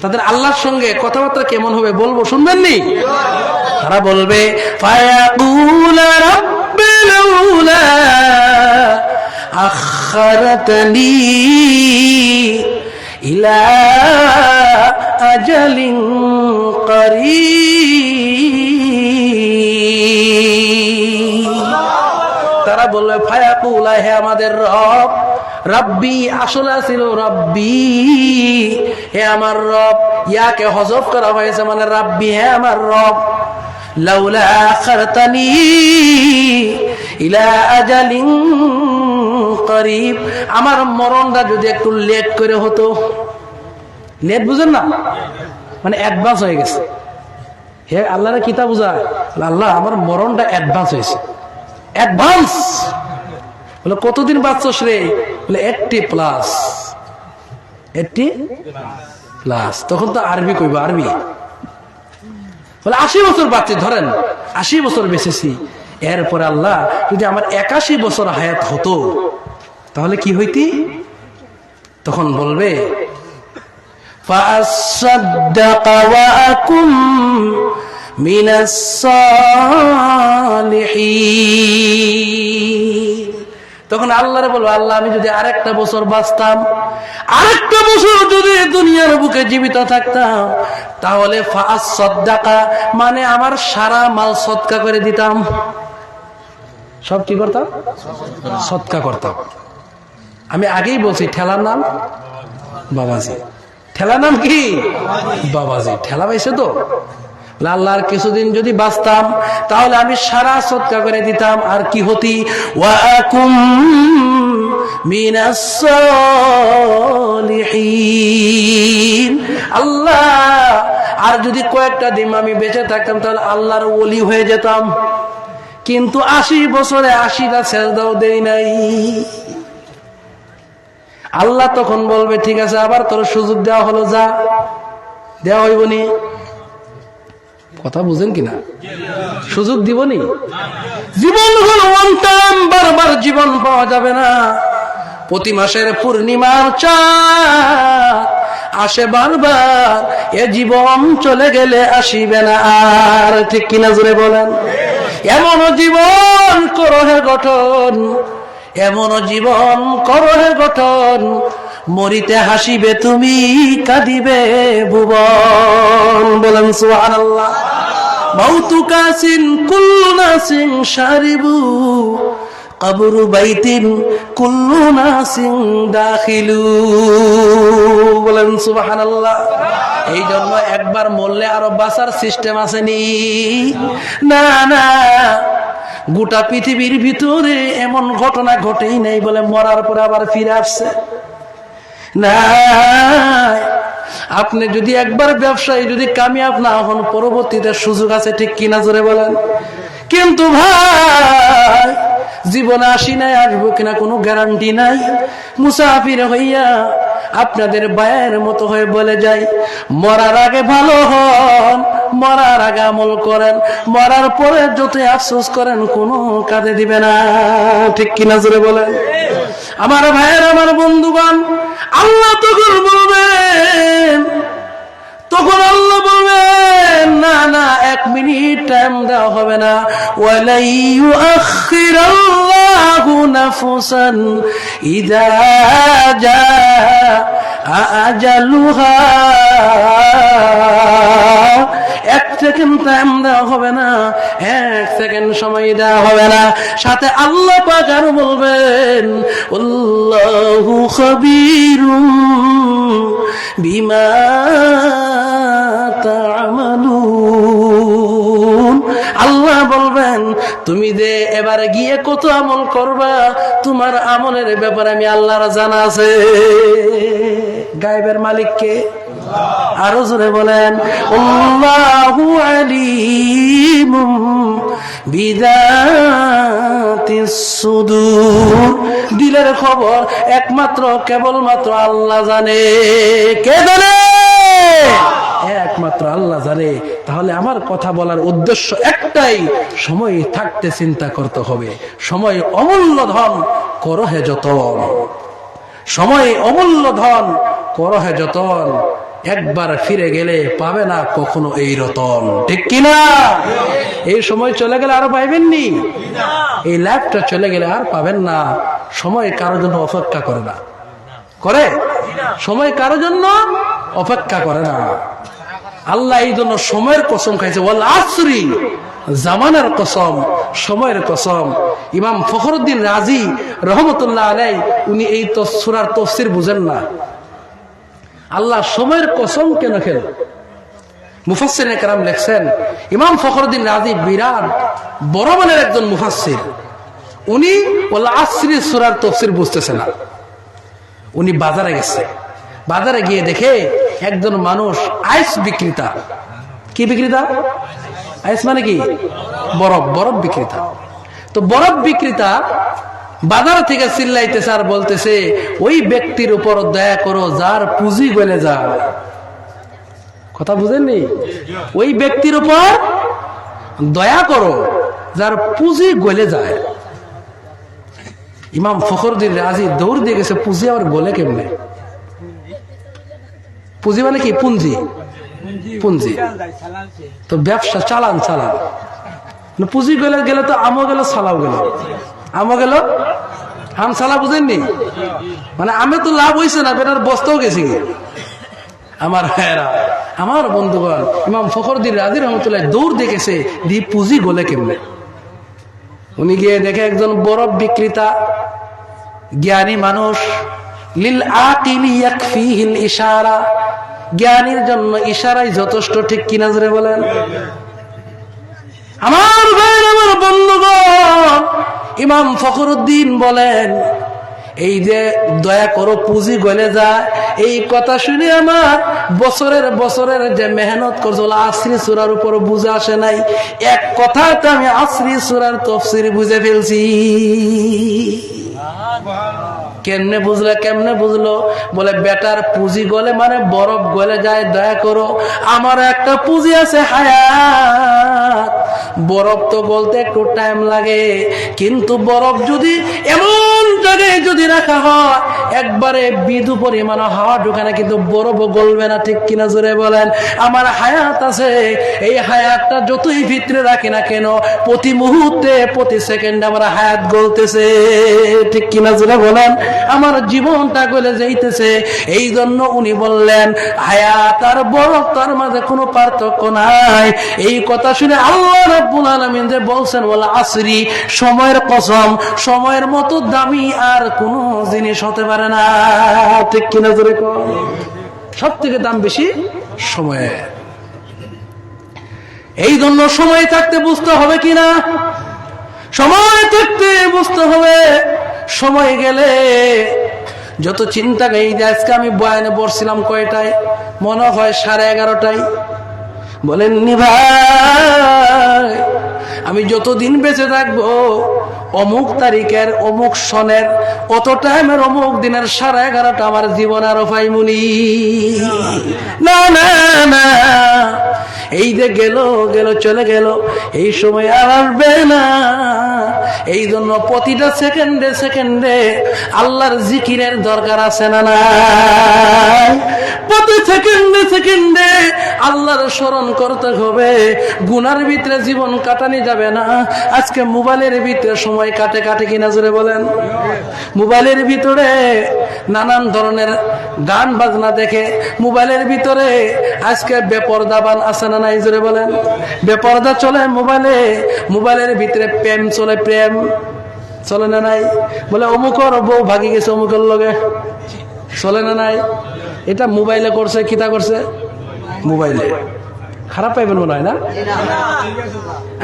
তাদের আল্লাহর সঙ্গে কথাবার্তা কেমন হবে বলবো শুনবেননি? তারা বলবে ফায়াকুল রাব্বি লাউলা আখখারতানি ইলা আজালিন করিব। তারা বলবে ফায়াকুলা, হে আমাদের রব, রব্বি আসলে ছিল রব্বি, হে আমার রব। ইয়াকে হযফ করা হয়েছে মানে রব্বি, হে আমার রব। লাউলা আখারতানি ইলা আজালিন করিব, আমার মরণটা যদি একটু লেট করে হতো। লেট বুঝেন না, মানে অ্যাডভান্স হয়ে গেছে। হে আল্লাহর কিতাব বুঝায়, আল্লাহ আমার মরণটা অ্যাডভান্স হয়েছে। অ্যাডভান্স বলে কতদিন বাঁচছস রে? বলে 80+। 80+। তখন তো আরবি কইব, আরবি বলে 80 বছর বাঁচছি, ধরেন 80 বছর বেঁচেছি। এরপরে আল্লাহ যদি আমার 81 বছর হায়াত হতো তাহলে কি হইতি? তখন বলবে ফাসাদদাকা ওয়া আকুম মিনাস সালিহিন। তখন আল্লাহরে বলবো, আল্লাহ আমি যদি আরেকটা বছর বাঁচতাম, আরেকটা বছর যদি দুনিয়ার বুকে জীবিত থাকতাম, তাহলে ফাসাদদাকা মানে আমার সারা মাল সদকা করে দিতাম। সব কি করতাম? সদকা করতাম। আমি আগেই বলছি ঠেলার নাম বাবাজি। ঠেলার নাম কি? বাবাজি। ঠেলা পাইছে তো? আল্লাহর কিছুদিন যদি বাঁচতাম তাহলে আমি সারা সদকা করে দিতাম। আর কি হতি? ওয়া আকুম মিনাস সালিহিন। আল্লাহ আর যদি কয়েকটা দিন আমি বেঁচে থাকতাম তাহলে আল্লাহর ওলি হয়ে যেতাম। কিন্তু 80 বছরে 80টা সেজদাও দেই নাই। আল্লাহ তখন বলবে, ঠিক আছে আবার তোর সুযোগ দেওয়া হলো, যা। দেওয়া হইব নি? কথা বুঝেন কিনা? সুযোগ দিব নি? জীবন হলো ওয়ান টাইম, বারবার জীবন পাওয়া যাবে না। প্রতি মাসের পূর্ণিমার চাঁদ আসে বারবার, এ জীবন চলে গেলে আসিবে না আর। ঠিক কিনা জোরে বলেন? এমন জীবন করো হে গঠন, এমন জীবন করো হে গঠন, মরিতে হাসিবে তুমি, কাঁদিবে ভুবন। বলেন সুবহানাল্লাহ। মাউতু কাসিন কুল্লু নাসিন শারিবু, কবরু বাইতিন কুল্লু নাসিন দাখিলু। বলেন সুবহানাল্লাহ। এই জন্য একবার মরলে আরো বাঁচার সিস্টেম আসেনি? না না, গোটা পৃথিবীর ভিতরে এমন ঘটনা ঘটেই নেই বলে মরার পরে আবার ফিরে আসছে না। আপনি যদি একবার ব্যবসায়ী যদি কামিয়াব না হন, পরবর্তীতে সুযোগ আছে। ঠিক কিনা জোরে বলেন? কিন্তু ভাই জীবনে আসি নাই, আসবো কিনা কোনো গ্যারান্টি নাই। মুসাফির হইয়া আপনাদের বায়ের মতো হয়ে বলে যাই, মরার আগে ভালো হন, মরার আগে আমল করেন, মরার পরে যতই আফসোস করেন কোনো কাজে দিবে না। ঠিক কিনা জোরে বলেন? আমার ভাইয়ের, আমার বন্ধুগণ, আল্লাহ তখন বলবেন, তখন আল্লাহ বলবেন, না না, 1 মিনিট টাইম দেওয়া হবে না। ওয়ালা ইউআখিরাল্লাহু নাফসান ইযা জাআ আজালুহা। 1 সেকেন্ড টাইম দেওয়া হবে না, 1 সেকেন্ড সময় দেওয়া হবে না। সাথে আল্লাহ পাক আরো বলবেন, আল্লাহু খাবীরুম বিমা তা'মালুন। আল্লাহ বলবেন, তুমি যে এবারে গিয়ে কত আমল করবা, তোমার আমলের ব্যাপারে আমি আল্লাহর জানা আছে। গায়েবের মালিক কে? আরো জোরে বলেন, আল্লাহু আলিমুম বিযাতিস সুদূর। দিলের খবর একমাত্র কেবলমাত্র আল্লাহ জানে। কে জানে? একমাত্র আল্লাহ জানে। তাহলে আমার কথা বলার উদ্দেশ্য একটাই, সময় থাকতে চিন্তা করতে হবে। সময় অমূল্য ধন, করো হে যতন। সময় অমূল্য ধন, করো হে যতন। একবার ফিরে গেলে পাবে না কখনো এই রতন। ঠিক কিনা? এই সময় চলে গেলে আর পাইবেননি। এই লাইফটা চলে গেলে আর পাবেন না। সময় কারোর জন্য অপেক্ষা করে না। করে? সময় কারোর জন্য অপেক্ষা করে না। আল্লাহ এই জন্য সময়ের কসম খাইছে, ওয়াল আসরি, জামানার কসম, সময়ের কসম। ইমাম ফখরুদ্দিন রাজি রহমতুল্লাহ আলাই উনি এই সূরার তাফসীর বুঝেন না, আল্লাহ সময়ের কসম কেন খেল। মুফাসসিরে কেরাম লেখছেন, ইমাম ফখরুদ্দিন রাজি বিরাট বড় মানের একজন মুফাসসির, উনি ওয়াল আসরি সূরার তাফসীর বুঝতেছে না। উনি বাজারে গেছে, বাজারে গিয়ে দেখে একজন মানুষ আইস বিক্রেতা। কি বিক্রেতা? আইস মানে কি? বরফ, বরফ বিক্রেতা। তো বরফ বিক্রেতা বাজার থেকে চিল্লাইতেছে আর বলতেছে, ওই ব্যক্তির উপর দয়া করো যার পুঁজি গলে যায়। কথা বুঝেননি? ওই ব্যক্তির উপর দয়া করো যার পুঁজি গলে যায়। ইমাম ফখরুদ্দিন রাজি দৌড় দিয়ে গেছে, পুঁজি আবার গলে কেমনে? পুঁজি মানে কি? পুঞ্জি, পুঞ্জি। তো ব্যবসা চালান, চালান। পুঁজি গেলে গেলে তো আমও গেল, সালাও গেল। আমও গেল, আম সালা বুঝেননি? মানে আমে তো লাভ হয়েছে না, বেটার বস্তাও গেছে। আমার ভাইয়েরা, আমার বন্ধুগণ, ইমাম ফখরুদ্দিন রাজি রহমতুল্লাহ দৌড় দেখেছে দি পুঁজি গলে কেমনে। উনি গিয়ে দেখে একজন বরফ বিক্রেতা, জ্ঞানী মানুষ, লিল আকিলি ইয়াকফিহিল ইশারা, জ্ঞানীর জন্য ইশারাই যথেষ্ট। ঠিক কিনা জোরে বলেন? আমার ভাই, আমার বন্ধুগণ, ইমাম ফখরুদ্দিন বলেন, এই যে দয়া করো পুঁজি গলে যায়, এই কথা শুনে আমার বছরের বছরের যে মেহনত করছো আসরি সূরার উপর বুঝে আসে নাই, এক কথাতে আমি আসরি সূরার তাফসীর বুঝে ফেলছি। কেমনে বুঝলে? কেমনে বুঝলো? বলে বেটার পুঁজি গলে মানে বরফ গলে যায়। দয়া করো, আমার একটা পুঁজি আছে হায়াত, বরফ তো গলতে একটু টাইম লাগে, কিন্তু বরফ যদি এমন জায়গায় যদি রাখা হয় একবারে বিদু পরিমাণ হাওয়া ঢুকানে কিন্তু বরফ গলবে না। ঠিক কিনা জোরে বলেন? আমার হায়াত আছে, এই হায়াতটা যতই ভিতরে রাখি না কেন প্রতি মুহূর্তে প্রতি সেকেন্ডে আমার হায়াত গলতেছে। ঠিক কিনা জোরে বলেন? আমার জীবনটা গলে যাইতেছে। এই জন্য উনি বললেন হায়াত আর বরফ তার মাঝে কোনো পার্থক্য নাই। এই কথা শুনে আল্লাহ রাব্বুল আলামিন যে বলছেন ওয়াল আসরি, সময়ের কসম, সময়ের মতো দামি আর কোনো জিনিস হতে পারে না। ঠিক কিনা জোরে কর? সব থেকে দাম বেশি সময়ের। এই জন্য সময় থাকতে বুঝতে হবে কিনা, সময় থাকতে বুঝতে হবে। সময় গেলে যত চিন্তা, এই যে আজকে আমি বয়ানে বসছিলাম কয়টায়? মনে হয় 11:30টায়। বলেননি ভাই, আমি যতদিন বেঁচে থাকবো অমুক তারিখের অমুক সনের অত টাইমের অমুক দিনের 11:30টা আমার জীবন আরো পাইমুনি। না না না, এই যে গেল গেল চলে গেল, এই সময় আর আসবে না। এই জন্য প্রতিটা সেকেন্ডে সেকেন্ডে আল্লাহর জিকিরের দরকার আছে না নাই? প্রতি সেকেন্ডে সেকেন্ডে আল্লাহর স্মরণ করতে হবে। গুনার ভিতরে জীবন কাটানি যাবে না। আজকে মোবাইলের ভিতরে সময় কাটে, কাটে কিনা জোরে বলেন? মোবাইলের ভিতরে নানান ধরনের গান বাজনা দেখে, মোবাইলের ভিতরে আজকে বেপরদাবান আছে না নাই জোরে বলেন? বেপরদা চলে মোবাইলে, মোবাইলের ভিতরে প্রেম চলে, প্রেম চলে না নাই? বলে অমুকর বউ ভাগি গেছে অমুকের লগে, চলে না নাই? এটা মোবাইলে করছে, কিতা করছে? মোবাইলে। খারাপ পাইবেন মনে হয় না?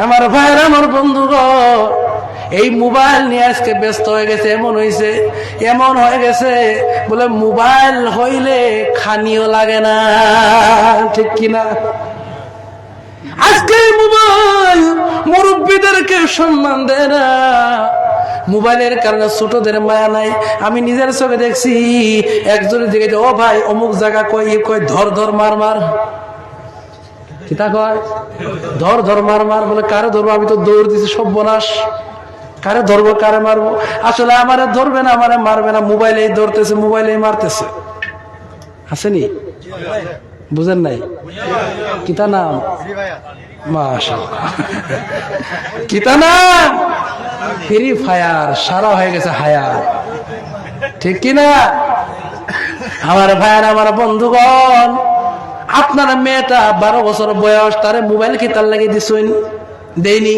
আমার ভাইয়ের, আমার বন্ধুগণ, এই মোবাইল নিয়ে আজকে ব্যস্ত হয়ে গেছে। এমন হয়েছে, এমন হয়ে গেছে বলে মোবাইল হইলে খানিও লাগে না। ঠিক কিনা? আজকে মোবাইল মুরব্বীদেরকে সম্মান দেয় না, মোবাইলের কারণে ছোটদের মায়া নাই। আমি নিজের চোখে দেখছি, একজনের দিকে ও ভাই অমুক জায়গা কই কই ধর ধর মার মার, কিতা কয় ধর ধর মার মার। বলে কারে ধরবো? আমি তো দৌড় দিছি, সর্বনাশ, কারে ধরবো কারে মারবো? আসলে আমারে ধরবে না, আমারে মারবে না, মোবাইলেই ধরতেছে, মোবাইলেই মারতেছে। আসেনি? বুঝেন নাই? কিতা নাম? মাশাআল্লাহ, কিতা নাম? Free fire. সারা হয়ে গেছে হায়ার। ঠিক কিনা? আমার ভাইয়ের, আমার বন্ধুগণ, আপনার মেয়েটা 12 বছর বয়স, তারে মোবাইল কি তার লাগিয়ে দিচ্ছেন? দেয়নি,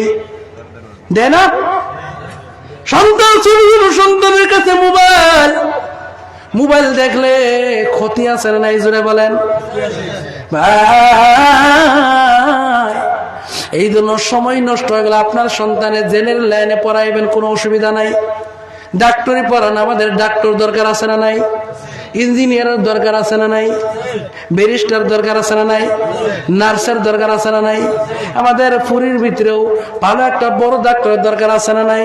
দেয় না? সন্তান, ছোট ছোট সন্তানের কাছে মোবাইল দেখলে ক্ষতি আছে না নাই? জোরে বলেন। এই জন্য সময় নষ্ট হয়ে গেল। আপনার সন্তানের জেনারেল লাইনে পড়াইবেন, কোনো অসুবিধা নাই। ডাক্তারি পড়ান, আমাদের ডাক্তার দরকার আছে না নাই? ইঞ্জিনিয়ারের দরকার আছে না নাই? ব্যারিস্টার দরকার আছে না নাই? নার্সের দরকার আছে না নাই? আমাদের পুরীর ভিতরেও ভালো একটা বড় ডাক্তারের দরকার আছে না নাই?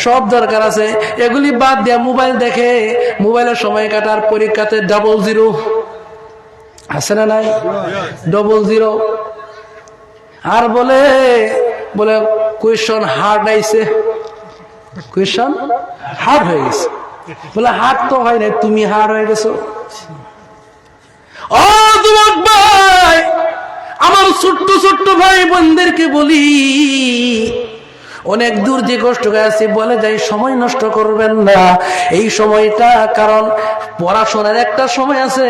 সব দরকার আছে। এগুলি বাদ দিয়া মোবাইল দেখে, মোবাইলের সময় কাটার, পরীক্ষাতে 00 আছে না নাই? 00 আর বলে কোয়েশন হার্ড আইছে, কোয়েশন হার্ড হয়ে গেছে। বলে হার্ড তো হয় নাই, তুমি হার্ড হয়ে গেছো। ও যুবক ভাই, আমার ছোট্ট ছোট্ট ভাই বোনদেরকে বলি, অনেক দূর যে কষ্ট গেছে, বলে যাই সময় নষ্ট করবেন না এই সময়টা। কারণ পড়াশোনার একটা সময় আছে,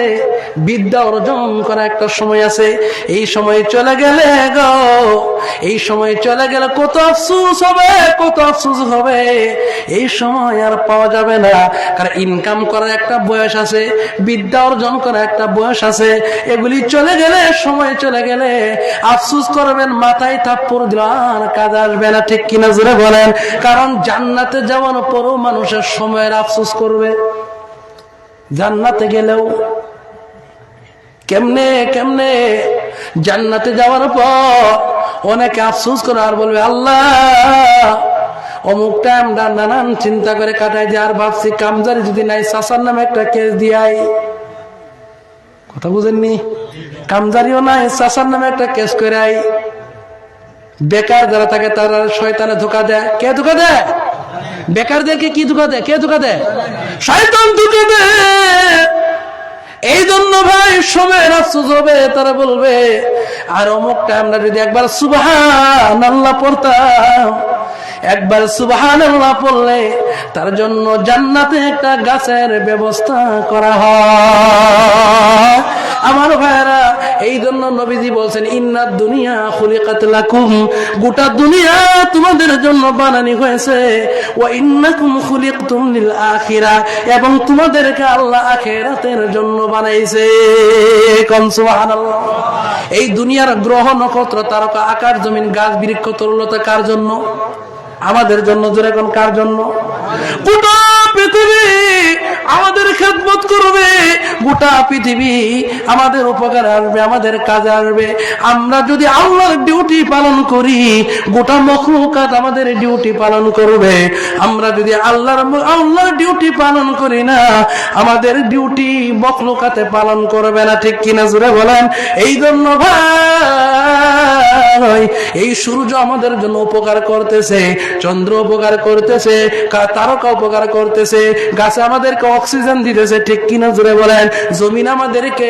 বিদ্যা অর্জন করার একটা সময় আছে। এই সময় চলে গেলে গো, এই সময় চলে গেলে কত আফসোস হবে, কত আফসোস হবে। এই সময় আর পাওয়া যাবে না। কারণ ইনকাম করার একটা বয়স আছে, বিদ্যা অর্জন করার একটা বয়স আছে। এগুলি চলে গেলে, সময় চলে গেলে আফসোস করবেন, মাথায় থাপ্পড় দিল, আর কাজ আসবে না। ঠিক কিনা জোরে বলেন? কারণ জান্নাতে যাওয়ার পরও মানুষের সময়ের আফসোস করবে। জান্নাতে গেলেও কেমনে কেমনে জান্নাতে যাওয়ার পর অনেকে আফসোস করে আর বলবে, আল্লাহ অমুক টাইমটা নানান চিন্তা করে কাটাই যে, আর ভাবছি কামজারি যদি নাই, চাচার নামে একটা কেস দিয়াই। কথা বুঝেননি? কামজারিও নাই, চাচার নামে একটা কেস করে আই। বেকার যারা থাকে তারা শয়তানে ধোকা দেয়। কে ধোকা দেয়? বেকারদেরকে কি ধোকা দেয়? কে ধোকা দেয়? শয়তান ধোকা দেয়। এই জন্য ভাই সময়ের আফসোস হবে। তারা বলবে, আর অমুকটা আমরা যদি একবার সুবহানাল্লাহ পড়তাম, একবার সুবহানাল্লাহ পড়লে তার জন্য জান্নাতে একটা গাছের ব্যবস্থা করা হয়। আমার ভাইরা, এই জন্য নবীজি বলছেন, ইন্নাদ দুনিয়া খুলিকাত লাকুম, গোটা দুনিয়া তোমাদের জন্য বানানো হয়েছে। ওয়া ইন্নাকুম খুলিকতুম লিল আখিরা, এবং তোমাদেরকে আল্লাহ আখিরাতের জন্য বানাইছে। কোন সুবহানাল্লাহ। এই দুনিয়ার গ্রহ নক্ষত্র তারকা আকাশ জমিন গাছ বৃক্ষ তরুলতা কার জন্য? আমাদের জন্য। জোরে কোন কার জন্য? গোটা পৃথিবী আমাদের খেদমত করবে, গোটা পৃথিবী আমাদের উপকার আসবে, আমাদের কাজে আসবে। আমরা যদি আল্লাহর ডিউটি পালন করি, গোটা মখলুকাত আমাদের ডিউটি পালন করবে। আমরা যদি আল্লাহর ডিউটি পালন করি না, আমাদের ডিউটি মখলুকাতে পালন করবে না। ঠিক কিনা জোরে বলেন? এই জন্য ভাই, এই সূর্য আমাদের জন্য উপকার করতেছে, চন্দ্র উপকার করতেছে, তারকা উপকার করতেছে, গাছে আমাদেরকে অক্সিজেন দিতেছে। ঠিক কিনা জোরে বলেন? জমিন আমাদেরকে,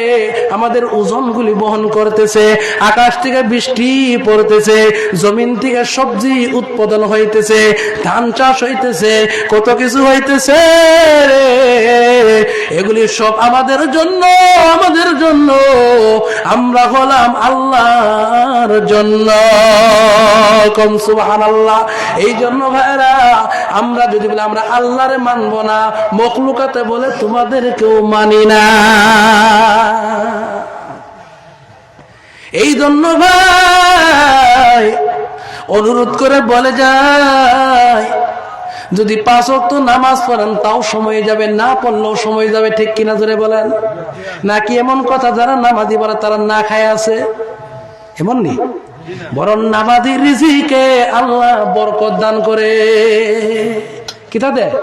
আমাদের ওজনগুলি বহন করতেছে, আকাশ থেকে বৃষ্টি পড়তেছে, জমিন থেকে সবজি উৎপাদন হইতেছে, ধান চাষ হইতেছে, কত কিছু হইতেছে। এগুলি সব আমাদের জন্য, আমাদের জন্য। আমরা হলাম আল্লাহর জন্য। কোন সুবহানাল্লাহ। এই জন্য ভাইরা, আমরা যদি বলি আমরা আল্লাহরে মানব না, মখলুকাতে বলে তোমাদেরকেও মানি না। এই জন্য ভাই অনুরোধ করে বলে যায়, যদি 5 ওয়াক্ত নামাজ পড়েন তাও সময় যাবে, না পড়লেও সময় যাবে। ঠিক কিনা জোরে বলেন? নাকি এমন কথা যারা নামাজি বলে তারা না খায় আছে? এমন নেই, বরং নামাজি রিজিকে আল্লাহ বরকত দান করে। কিতা দেয়?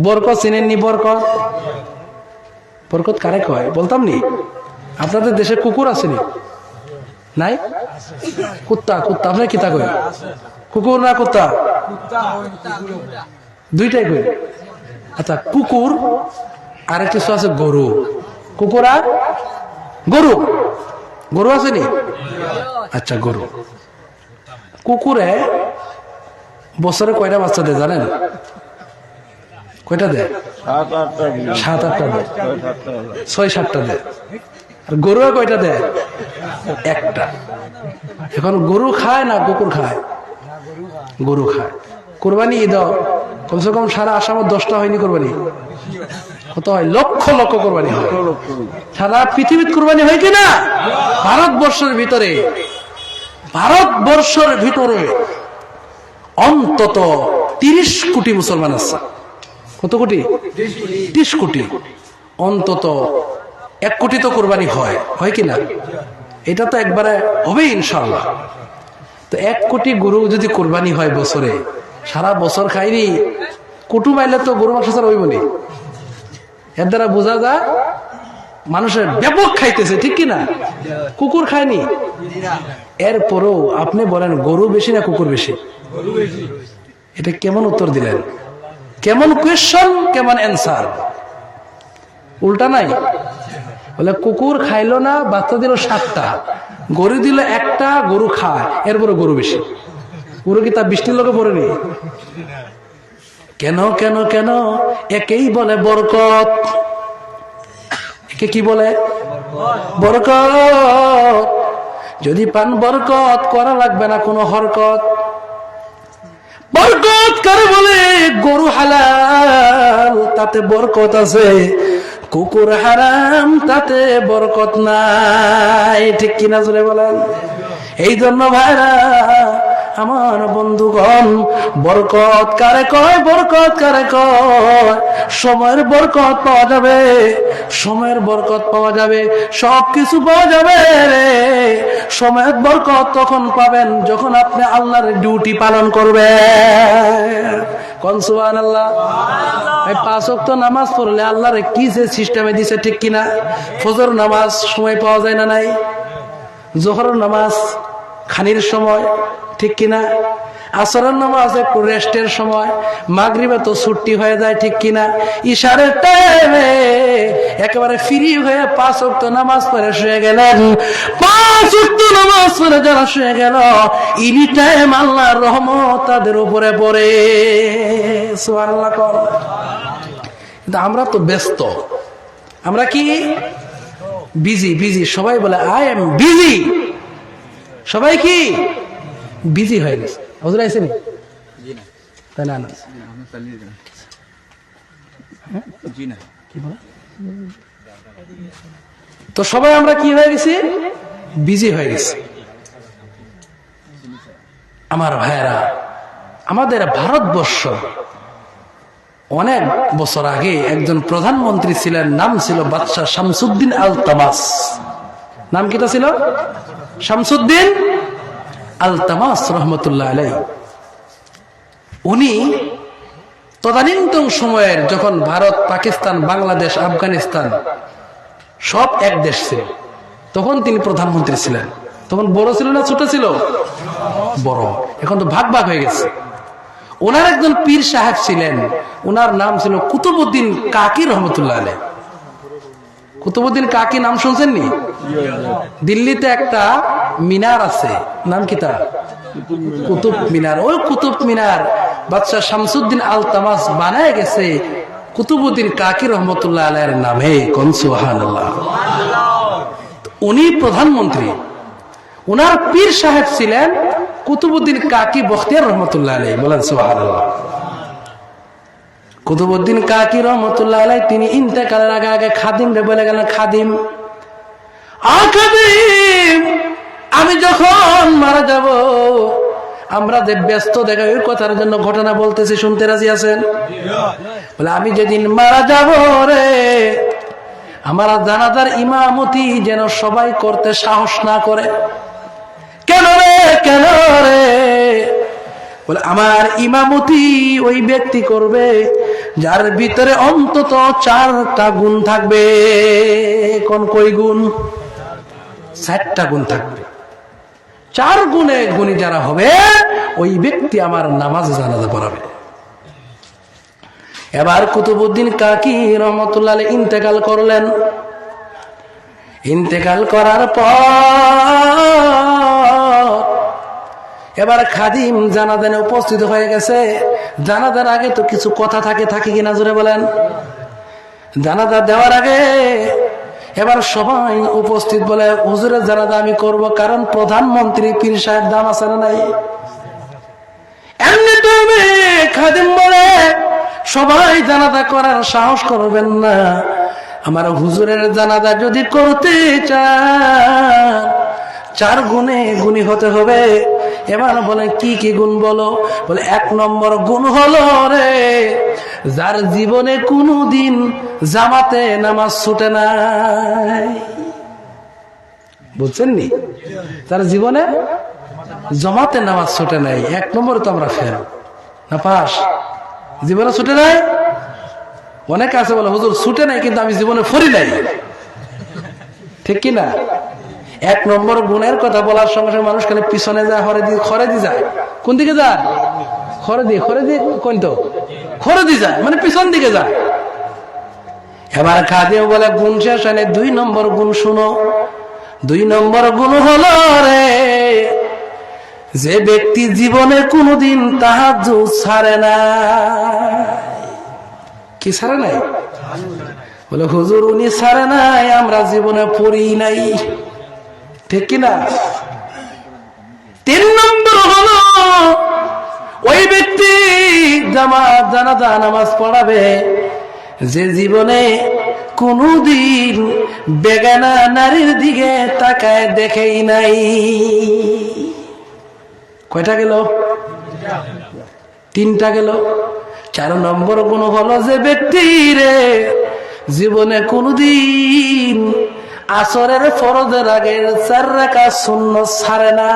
বরকত চিনেননি? বরকত, বরকত কারে কয় বলতাম নি? আপনাদের দেশে কুকুর আসেনি? নাই? কুত্তা, কুত্তা আপনার কিতা কয়? কুকুর না কুত্তা? দুইটাই কই। আচ্ছা, কুকুর আর কিছু আছে গরু। কুকুর আর গরু, গরু আসেনি? আচ্ছা, গরু। কুকুরে বছরে কয়টা বাচ্চা দেয় জানেন? কয়টা দেয়? 7-8টা দেয়, 6-7টা দেয়। আর গরু কয়টা দেয়? একটা। এখন গরু খায় না কুকুর খায়? গরু খায়। কোরবানি ঈদ কমসে কম সারা আসামত 10টা হয়নি কোরবানি? কত হয়? লক্ষ লক্ষ কোরবানি হয়। সারা পৃথিবীর কোরবানি হয় কিনা? ভারতবর্ষের ভিতরে অন্তত 30 কোটি মুসলমান আছে। কত কোটি? 30 কোটি। অন্তত 1 কোটি তো কোরবানি হয় কিনা? এটা তো একবারে হবে ইনশাআল্লাহ। তো 1 কোটি গরু যদি কোরবানি হয় বছরে, সারা বছর খাইনি, কুটুম আইলে তো গরু মাংস ছাড়া হইব নি। এর দ্বারা বোঝা যায় মানুষের ব্যাপক খাইতেছে, ঠিক কিনা? কুকুর খায়নি। এরপরও আপনি বলেন গরু বেশি না কুকুর বেশি? এটা কেমন উত্তর দিলেন? কেমন কোয়েশ্চন, কেমন অ্যান্সার? উল্টা নাই? বলে কুকুর খাইলো না, বাচ্চা দিল 7টা, গরু দিল 1টা, গরু খায়, এরপরে গরু বেশি। গরু কি তার 20টির লোকে পড়েনি? কেন কেন কেন? একেই বলে বরকত। একে কি বলে? বরকত। যদি পান বরকত, করা লাগবে না কোনো হরকত। বরকত কারে বলে? গরু হালাল, তাতে বরকত আছে। কুকুর হারাম, তাতে বরকত নাই। ঠিক কিনা জোরে বলেন? এই জন্য ভাইরা আমার বন্ধুগণ, বরকত কারে কয়? বরকত কারে কয়? সময়ের বরকত পাওয়া যাবে, সময়ের বরকত পাওয়া যাবে, সবকিছু পাওয়া যাবে রে। সময়ের বরকত তখন পাবেন যখন আপনি আল্লাহর ডিউটি পালন করবেন। কোন সুবহানাল্লাহ। এই 5 ওয়াক্ত নামাজ পড়লে আল্লাহর কি যে সিস্টেমে দিছে, ঠিক কিনা? ফজর নামাজ সময় পাওয়া যায় না নাই? জোহরের নামাজ খানির সময়, ঠিক কিনা? আসরের নামাজ একটু রেস্টের সময়, মাগরিবে তো ছুটি হয়ে যায়, ঠিক কিনা? ইশারের টাইমে একেবারে ফ্রি হয়ে 5 ওয়াক্ত নামাজ পড়ে শুয়ে গেলেন। 5 ওয়াক্ত নামাজ পড়ে যারা শুয়ে গেল, এনি টাইম আল্লাহর রহমত তাদের উপরে পড়ে। সুবহানাল্লাহ। কিন্তু আমরা তো ব্যস্ত, আমরা কি বিজি। সবাই বলে আই এম বিজি। সবাই কি বিজি হয়ে গেছে? হুজুর আইছেন? তাই না? কি বলে? তো সবাই আমরা কি হয়ে গেছি? বিজি হয়ে গেছি। আমার ভাইয়েরা, আমাদের ভারতবর্ষ অনেক বছর আগে একজন প্রধানমন্ত্রী ছিলেন, নাম ছিল বাদশাহ শামসুদ্দিন আলতামাস। নাম কিটা ছিল? শামসুদ্দিন আলতামাস রহমতুল্লাহ আলাইহি। উনি তদানীন্তন সময়ের, যখন ভারত, পাকিস্তান, বাংলাদেশ, আফগানিস্তান সব এক দেশ ছিল, তখন তিনি প্রধানমন্ত্রী ছিলেন। তখন বড় ছিল না ছোট ছিল? বড়। এখন তো ভাগ ভাগ হয়ে গেছে। ওনার একজন পীর সাহেব ছিলেন, ওনার নাম ছিল কুতুবউদ্দিন কাকি রহমতুল্লাহ আলাইহি। কুতুবউদ্দিন কাকি নাম শুনছেন নি? দিল্লিতে একটা মিনার আছে, নাম কি তার? কুতুব মিনার। ওই কুতুব মিনার বাদশাহ শামসুদ্দিন আলতামাস বানায় গেছে কুতুবউদ্দিন কাকি রহমতুল্লাহ আলাইহির নামে। কোন সুবহানাল্লাহ। উনি প্রধানমন্ত্রী, উনার পীর সাহেব ছিলেন কুতুবউদ্দিন কাকি বখতিয়ার রহমতুল্লাহ আলাইহি। বলেন সুবহানাল্লাহ। কুতুবউদ্দিন কাকি রহমতুল্লাহ আলাইহি তিনি ইন্তেকালের আগে আগে খাদিম রে বলে গেলেন, খাদিম, আমি যখন মারা যাব, আমরা যে ব্যস্ত দেখা ওই কথার জন্য ঘটনা বলতেছি, শুনতে রাজি আছেন? বলে আমি যেদিন মারা যাব রে, আমার জানাজার ইমামতি যেন সবাই করতে সাহস না করে। কেন রে? কেন রে? বলে আমার ইমামতি ওই ব্যক্তি করবে যার ভিতরে অন্তত 4টা গুণ থাকবে। কোন কই গুণ? 4টা গুণ থাকবে। 4 গুণে গুণী যারা হবে ওই ব্যক্তি আমার নামাজে জানাজা পড়াবে। এবার কুতুবউদ্দিন কাকি রহমতুল্লাহ আলাইহি ইন্তেকাল করলেন। ইন্তেকাল করার পর এবার খাদিম জানাজানে উপস্থিত হয়ে গেছে। জানাজার আগে তো কিছু কথা থাকে কিনা জোরে বলেন? জানাজা দেওয়ার আগে এবার সবাই উপস্থিত বলে হুজুরের জানাজা আমি করব, কারণ প্রধানমন্ত্রী পীর সাহেব দাম আছে না নাই। এমনি তুমি খাদিম বলে সবাই জানাজা করার সাহস করবেন না, আমার হুজুরের জানাজা যদি করতে চান 4 গুণে গুণী হতে হবে। এবার বলে কি কি গুণ বলো? বলে 1 নম্বর গুণ হলো রে, যার জীবনে কোনদিন জামাতে নামাজ ছুটে নাই। বুঝছেন নি? তার জীবনে জামাতে নামাজ ছুটে নাই। 1 নম্বর তো আমরা ফেল না পাস। জীবনে ছুটে নাই। অনেকে আছে বলে হুজুর ছুটে নাই কিন্তু আমি জীবনে ফরি নাই, ঠিক কিনা? 1 নম্বর গুণের কথা বলার সঙ্গে সঙ্গে মানুষ খালি পিছনে যায়, খরেদি যায়। কোন দিকে যায়? খরেদি কোন তো খরেদি যায়, মানে পিছন দিকে যায়। এবার খাদিম বলে গুণ শেষ হয় 2 নম্বর গুণ শুনো। 2 নম্বর গুণ হলো রে, যে ব্যক্তি জীবনে কোনদিন তাহাজ্জুদ ছাড়ে না। কি ছাড়ে নাই? বলে হুজুর উনি ছাড়ে নাই, আমরা জীবনে পড়ি নাই, ঠিক কিনা? 3 নম্বর হলো ওই ব্যক্তি জানাজা নামাজ পড়াবে যে জীবনে কোনদিন বেগানা নারীর দিকে তাকায় দেখেই নাই। কয়টা গেল? 3টা গেল। 4 নম্বর গুণ হলো যে ব্যক্তি রে জীবনে কোনদিন আসরের ফরজের আগে 4 রাকাত সুন্নাত ছাড়ে না।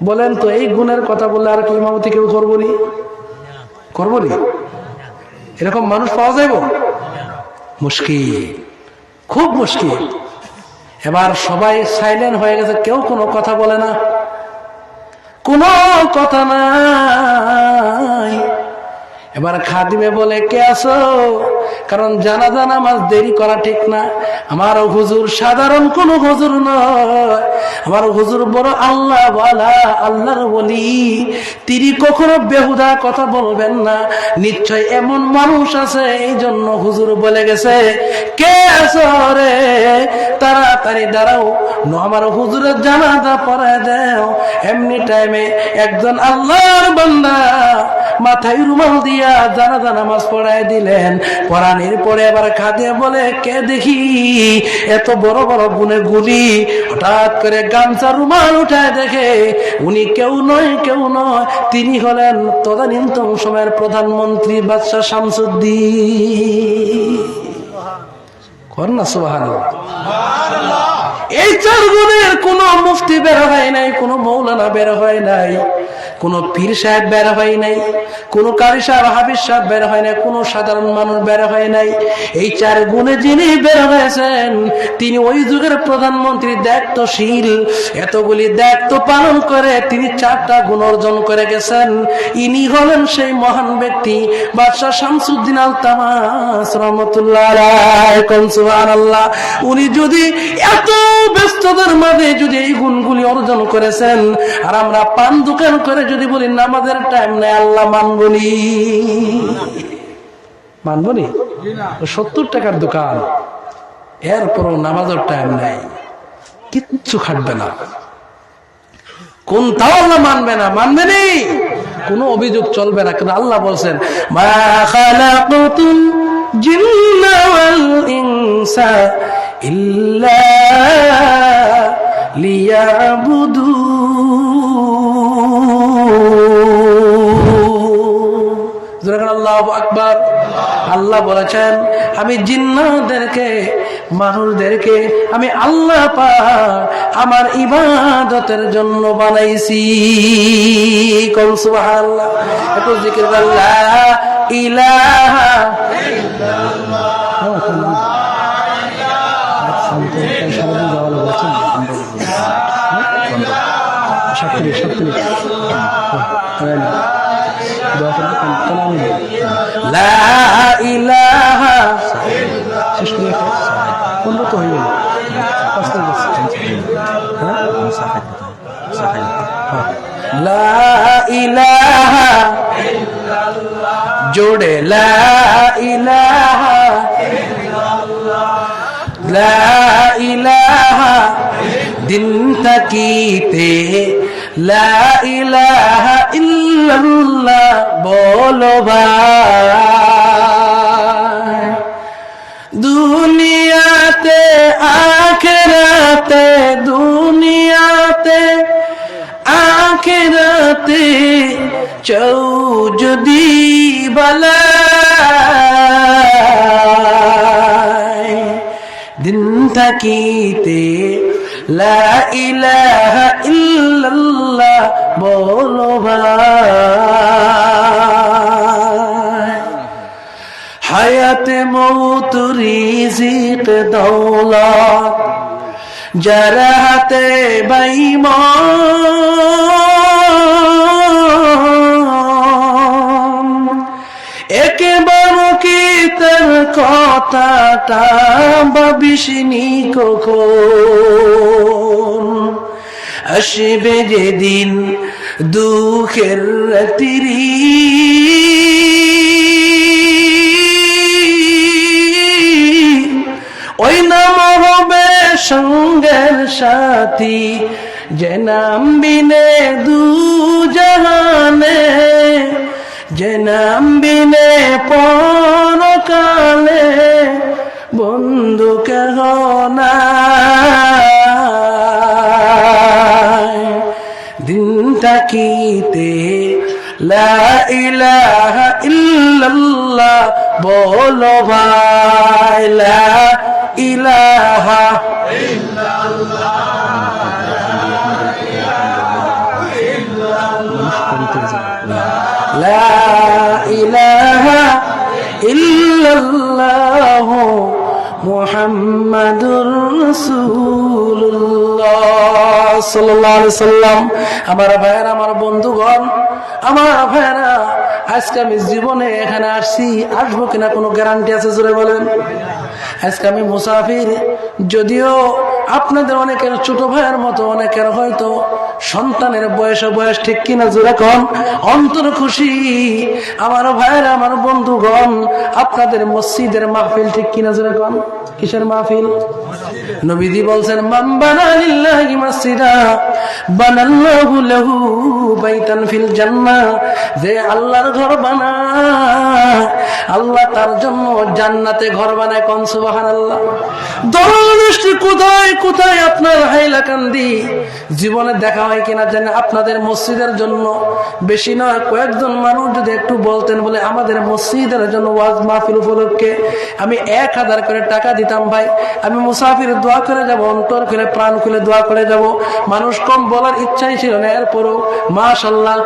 বলেন তো এই গুণের কথা বললে আর কি ইমামতি কেউ করবনি? এরকম মানুষ পাওয়া যাইব? মুশকিল, খুব মুশকিল। এবার সবাই সাইলেন্ট হয়ে গেছে, কেউ কোনো কথা বলে না, কোনো কথা নাই। এবার খাদিমে বলে কে আছো? কারণ জানাজা নামাজ দেরি করা ঠিক না। আমার হুজুর সাধারণ কোন হুজুর নয়, আমার হুজুর বড় আল্লাহ ওয়ালা, আল্লাহর ওলি। তিনি কখনো বেহুদা কথা বলবেন না। নিশ্চয় এমন মানুষ আছে, এই জন্য হুজুর বলে গেছে কে আছো রে, তাড়াতাড়ি দাঁড়াও, আমার হুজুরের জানাজা পড়ায় দাও। এমনি টাইমে একজন আল্লাহর বান্দা মাথায় রুমাল দিয়া জানাজা নামাজ পড়ায় দিলেন। পড়ানির পরে আবার খাদিয়া বলে কে দেখি এত বড় বড় গুণে গুলি। হঠাৎ করে গামছা রুমাল উঠায় দেখে উনি কেউ নয়, তিনি হলেন তদানীন্তন সময়ের প্রধানমন্ত্রী বাদশাহ শামসুদ্দিন। কন্যা সুবহানাল্লাহ। এই 4 গুণের কোন মুফতি বের হয় নাই, কোন মৌলানা বের হয় নাই, কোন পীর সাহেব বের হয় নাই, কোন কারি সাহেব হাফিজ সাহেব বের হয় নাই, কোন সাধারণ মানুষ বের হয় নাই। এই 4 গুণে যিনি বের হয়েছেন তিনি ওই যুগের প্রধানমন্ত্রী, দায়িত্বশীল। এতগুলি দায়িত্ব পালন করে তিনি 4টা গুণ অর্জন করে গেছেন। ইনি হলেন সেই মহান ব্যক্তি বাদশাহ শামসুদ্দিন আল তামাস রাহমাতুল্লাহ আলাইহি। সুবহানাল্লাহ। উনি যদি এত ব্যস্ততার মাঝে যদি এই গুণগুলি অর্জন করেছেন, আর আমরা পান দোকান করে যদি বলি নামাজের টাইম নেই, আল্লাহ মানবনি? 70 টাকার দোকান, এরপরও নামাজের টাইম নেই, কিচ্ছু খাটবে না, কোনটাও আল্লাহ মানবে না, মানবে নি, কোন অভিযোগ চলবে না। কিন্তু আল্লাহ বলছেন মা খালাকুতুল জিন্না ওয়াল ইনসা ইল্লা লিয়াবুদুন। আল্লাহু আকবার। আল্লাহ বলেছেন আমি জিন্নাতদেরকে মানুষদেরকে আমি আল্লাহ পাক আমার ইবাদতের জন্য বানাইছি। কোন সুবহানাল্লাহ। একটু জিকির করুন লা ইলাহা ইল্লাল্লাহ। লা ইলাহা উন্নত হয়ে গেল। লা ইলাহা জোড়ে লা ইলাহা লা ইলাহা দিন থাকিতে লা ইলাহা ইল্লাল্লাহ বলো ভাই। দুনিয়াতে আখিরাতে, দুনিয়াতে আখিরাতে চৌজদি বালাই, দিন থাকিতে লা ইলাহা ইল্লাল্লাহ বলো ভাই। হায়াতে মৌত রিজিক দৌলত যারা হাতে বেঈমান, একবার কি তার কথাটা ভাবিসনি কখন, আসবে যেদিন দুঃখের রাত্রি, ওই নাম হবে সঙ্গের সাথী, যে নাম বিনে দু জাহানে, যে নাম বিনে পরকালে বন্ধু কেহ নাই। দিন থাকিতে লা ইলাহা ইল্লাল্লাহ বলো ভাই, লা ইলাহা ইল্লাল্লাহ, লা ইলাহা ইল্লাল্লাহ মুহাম্মাদুর রাসূলুল্লাহ সাল্লাল্লাহু আলাইহি সাল্লাম। আমার ভাইরা, আমার বন্ধুগণ, আমার ভাইরা, আজকে আমি জীবনে এখানে আসছি, আসবো কিনা কোনো গ্যারান্টি আছে? জোরে বলেন। আজকে আমি মুসাফির, যদিও আপনাদের অনেকের ছোট ভাইয়ের মতো অনেকের হয়তো সন্তানের বয়স ঠিক কিনা জোরে কন, অন্তর খুশি। আমার ভাইরা, আমার বন্ধুগণ, আপনাদের মসজিদের মাহফিল ঠিক কিনা জোরে কন। কিসের মাহফিল? নবীজি বলছেন, মান বানা লিল্লাহি মাসজিদা বানাল্লাহু লাহু বাইতান ফিল জান্নাহ, যে আল্লাহর ঘর বানায় আল্লাহ তার জন্য জান্নাতে ঘর বানায়। কোন সুবহানাল্লাহ। দৃষ্টি কোথায় কোথায় আপনার হাইলাকান্দি জীবনে দেখা হয় কিনা জানেন? আপনাদের মসজিদের জন্য বেশি নয়, কয়েকজন মানুষ যদি একটু বলতেন, বলে আমাদের মসজিদের জন্য ওয়াজ মাহফিল উপলক্ষে আমি 1000 করে টাকা দিতাম ভাই, আমি মুসাফির দোয়া করে যাব, অন্তর খুলে প্রাণ খুলে দোয়া করে যাব। মানুষ কম বলার ইচ্ছাই ছিল না, এরপরও মাশাআল্লাহ।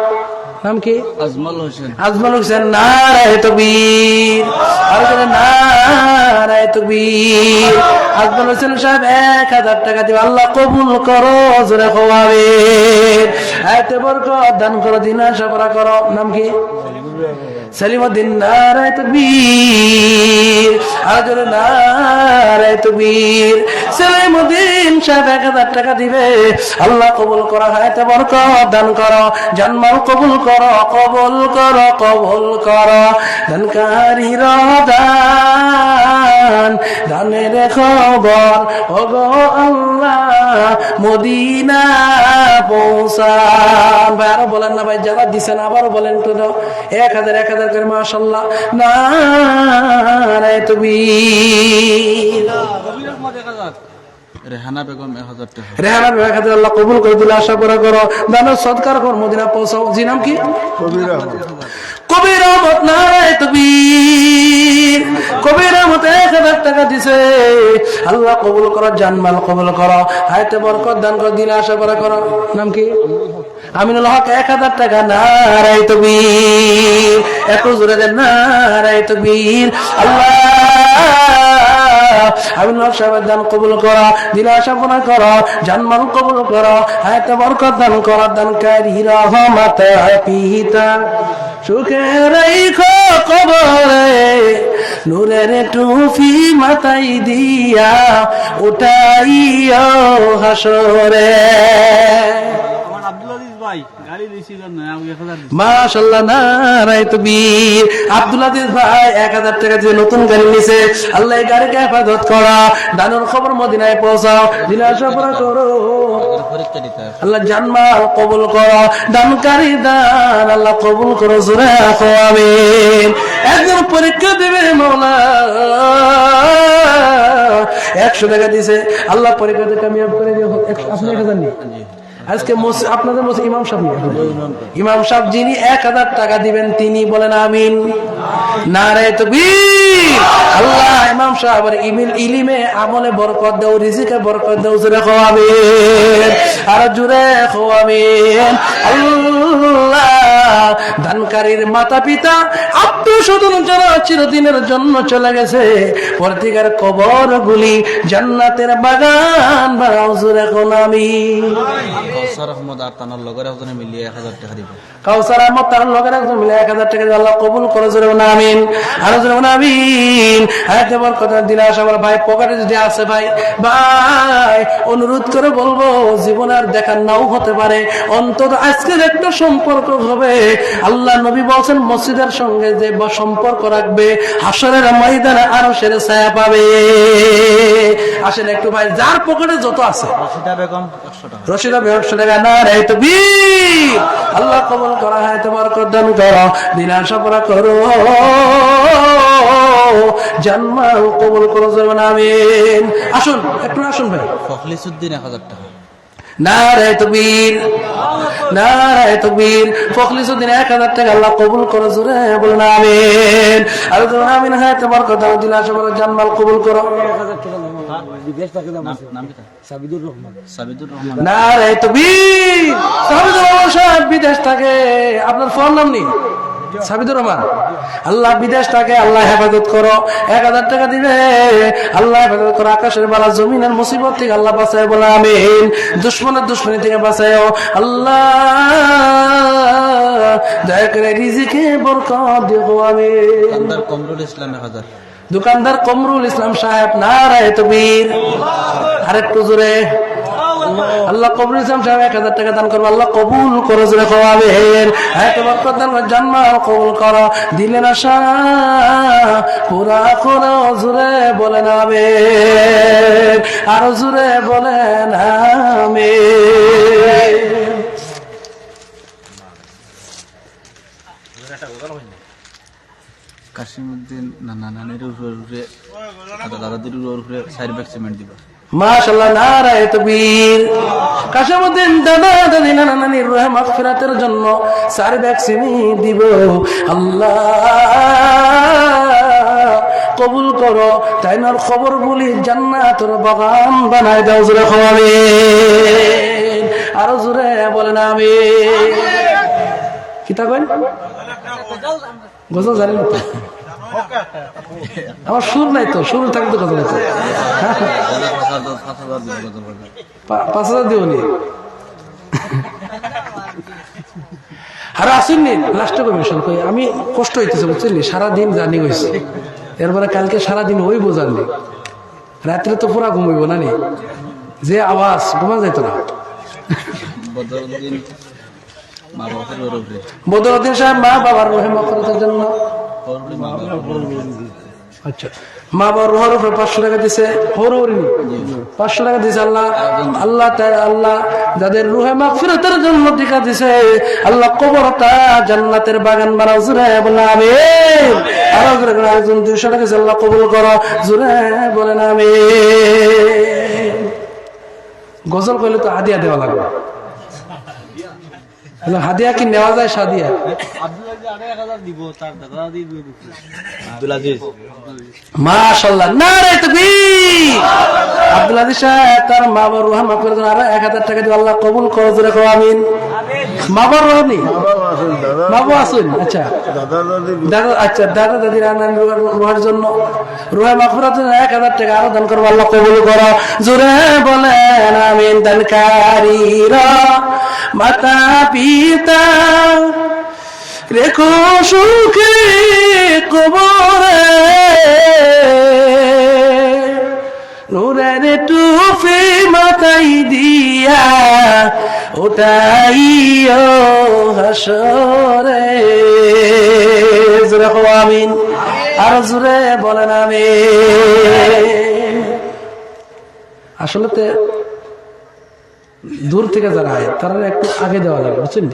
নাম কি? আজমল হোসেন। আজমল হোসেন, নারায়ে তাকবীর, আর বলে নারায়ে তাকবীর। আজমল হোসেন সাহেব 1000 টাকা দিবে, আল্লাহ কবুল করো, জোরে খাওয়াবে, এতে বরকত দান করো, দিন আশা করা করো। নাম কি? সেলিমউদ্দিন, নারায়ে তাকবীর, আর জোরে নারায়ে তাকবীর। সেলিমউদ্দিন সাহেব 1000 টাকা দিবে, আল্লাহ কবুল করো, হায়াতে বরকত দান করো, জানমাল কবুল করো, কবুল করো, কবুল করো। দানকারীর দান, দানের খবর ওগো আল্লাহ মদিনা পৌঁছান। ভাই আরো বলেন না ভাই, যারা দিচ্ছেন আবারও বলেন তো, 1000 করে মাশাআল্লাহ, নারায়ে তাকবীর। রেহানা বেগম 1000 টাকা, রেহানা বেগম 1000, আল্লাহ কবুল করে দিলে আশা করা করো, দানের সদকার কর, মদিনা পৌঁছাও। জি নাম কি? কবির আহমদ। কবির আহমদ, নারায়ে তাকবীর। কবির আহমদ 1000 টাকা দিছে, আল্লাহ কবুল করো, জানমাল কবুল করো, হায়াতে বরকত দান করো, দিলে আশা করা করো। নাম কি? আমিনুল হক 1000 টাকা, নারায়ে তাকবীর। এত জোরে দেন নারায়ে তাকবীর। আল্লাহ আমিনুল হক সাহেবের দান কবুল করো, দিলে আশা পূরণ করো, জানমাল কবুল করো, হায়াতে বরকত দান করো। দানকারী রহমত পিতা সুখে রাখো কবরে, নূরের টুফি মাথায় দিয়া উঠাইও হাসরে। মাশাআল্লাহ, নারায়ে তাকবীর। আব্দুল আজিজ ভাই 1000 টাকা দিয়ে নতুন গাড়ি নিছে। আল্লাহ এই গাড়িকে হেফাজত করা, দানের খবর মদিনায় পৌঁছাও, দিনে আসা পড়া করো। আল্লাহ জান্নাত কবুল করো, দানকারী দান আল্লাহ কবুল করো, জোরে রাখো আমিন। একজন পরীক্ষা দেবে মাওলা, 100 টাকা দিছে, আল্লাহ পরীক্ষাতে কামিয়াব করে দিও। আপনি 1000 নিয়ে আজকে আপনাদের মধ্যে ইমাম সাহেব ইমাম সাহেব যিনি 1000 টাকা দিবেন তিনি বলেন আমিন। নারায়ে তাকবীর। আল্লাহ ইমাম সাহেবের ইলমে আমলে বরকত দাও, রিজিকে বরকত দাও, জোরে খাও আমিন, আর জোরে খাও আমিন। আল্লাহ দানকারীর মাতা পিতা আত্মীয় স্বজন যারা চিরদিনের জন্য চলে গেছে, প্রত্যেকের কবর গুলি জান্নাতের বাগান বানাও, জোরে খাও আমিন। কাউসার আহমদ আর তানার লগের একজনে মিলিয়ে 1000 টাকা দিবে। কাউসার আহমদ তার লগের একজন মিলে 1000 টাকা দিয়ে আল্লাহ কবুল করে, জোরে আমিন, আর জোরে আমিন। হায়াতে বরকত দিন আসা বড় ভাই পকেটে যদি আছে ভাই অনুরোধ করে বলবো, জীবন আর দেখা নাও হতে পারে, অন্তত আজকের একটা সম্পর্ক হবে। আল্লাহ নবী বলছেন মসজিদের সঙ্গে যে সম্পর্ক রাখবে হাসরের ময়দানে আরশের ছায়া পাবে। আসেন একটু ভাই, যার পকেটে যত আছে, রশিদা বেগম 100 টাকা, রশিদা বেগম 100 টাকা। নারায়ে তাকবীর। আল্লাহ কবুল করা, হায়াতে বরকত দান করো, দিন আসা পড়া করো, জান্নাত কবুল করো, জোরে আমিন। আসুন একটু আসুন ভাই। ফখলিসউদ্দিন 1000 টাকা। নারায়ে তাকবীর, নারায়ে তাকবীর। ফখলিসউদ্দিন 1000 টাকা আল্লাহ কবুল করো, জোরে বলুন আমিন, আর জোরে আমিন। হায়াতে বরকত দাও, দিন আসা পড়া জান্নাত কবুল করো। নারায়ে তাকবীর। সাবিদুর রহমান সাহেব বিদেশ থাকে, আপনার ফোন নাম নেই সাবিদুর রহমান, আল্লাহ বিদেশ থাকে, আল্লাহ হেফাজত করো। 1000 টাকা দিবে, আল্লাহ হেফাজত করো। আকাশের বালা জমিনের মুসিবত থেকে আল্লাহ বাঁচায়, বলে আমিন। দুশ্মনের দুশ্মনী থেকে বাঁচায় আল্লাহ, দয়া করে রিজিকে বরকত দিও আমিন। কমরুল ইসলাম 1000, দোকানদার কমরুল ইসলাম সাহেব। নারায়ে তাকবীর। আরেকটু জোরে। আল্লাহ কবুল ইসলাম সাহেব 1000 টাকা দান করবো, আল্লাহ কবুল করে, জোরে খাওয়াবেন। জান্নাত কবুল করো, দিলেন আশা পুরা করো, জোরে বলেন আমিন, আরো জোরে বলেন আমিন। কাশিমউদ্দিন নানানির উপরে দাদাদের উপরে 4 ব্যাগ সিমেন্ট দিবা। মাশাআল্লাহ, নারায়ে তাকবীর। কাশিমউদ্দিন দাদা দাদি নানা নানির রূহে মাগফিরাতের জন্য 4 ব্যাগ সিমেন্ট দিব। আল্লাহ কবুল করো, তাইনার খবর বলি জান্নাতের বাগান বানায় দাও, জোরে আমিন, আরো জোরে বলেন আমিন। কি তা কইন গজল জানেন তো? আমার সুর নাই তো, সুর থাকলে তো গজল হতো। 5000 দিবনি আর আসেননি লাস্ট কমিশন কই। আমি কষ্ট হইতেছে বুঝলি, সারাদিন জার্নি হয়েছে, এরপরে কালকে সারাদিন ওই বোঝাননি, রাত্রে তো পুরা ঘুমাইব না নি, যে আওয়াজ ঘুমা যাইত না। বদরুদ্দিন সাহেব মা বাবার রূহে মাগফিরাতের জন্য, আচ্ছা মা বাবার রূহের উপরে 500 টাকা দিছে, 500 টাকা দিছে। আল্লাহ আল্লাহ আল্লাহ যাদের রূহে মাগফিরাতের জন্য টিকা দিছে, আল্লাহ কবরটা জান্নাতের বাগান বানাও, জোরে বলেন আমিন। আরো জোরে করে একজন 200 টাকা দিছে, আল্লাহ কবুল করো, জোরে বলেন আমিন। গজল কইলে তো হাদিয়া দেওয়া লাগবে। হাদিয়া কি নেওয়া যায়? সাদিয়া মাশাআল্লাহ, নারায়ে তাকবীর। আব্দুল আজিজ সাহেব তার মা বাবার রূহ মাগফিরাতের জন্য আরো 1000 টাকা দিয়ে আল্লাহ কবুল করো, জোরে কও আমিন। মা বাবার রূহ নেই, বাবা আসুন। আচ্ছা দাদা, আচ্ছা দাদা দাদির রূহের জন্য রূহে মাগফিরাতের জন্য 1000 টাকা আরো দান করবো, আল্লাহ কবুল করো, জোরে বলেন আমিন। দানকারীরা মাতা পিতা রেখো সুখে কবরে, নূরের টুপি মাথায় দিয়া উঠাইও হাসরে। জোরে বলো আমিন, আর জোরে বলেন আমিন। আসলে তো দূর থেকে যারা আয় তারা একটু আগে দেওয়া লাগে, বুঝছেন?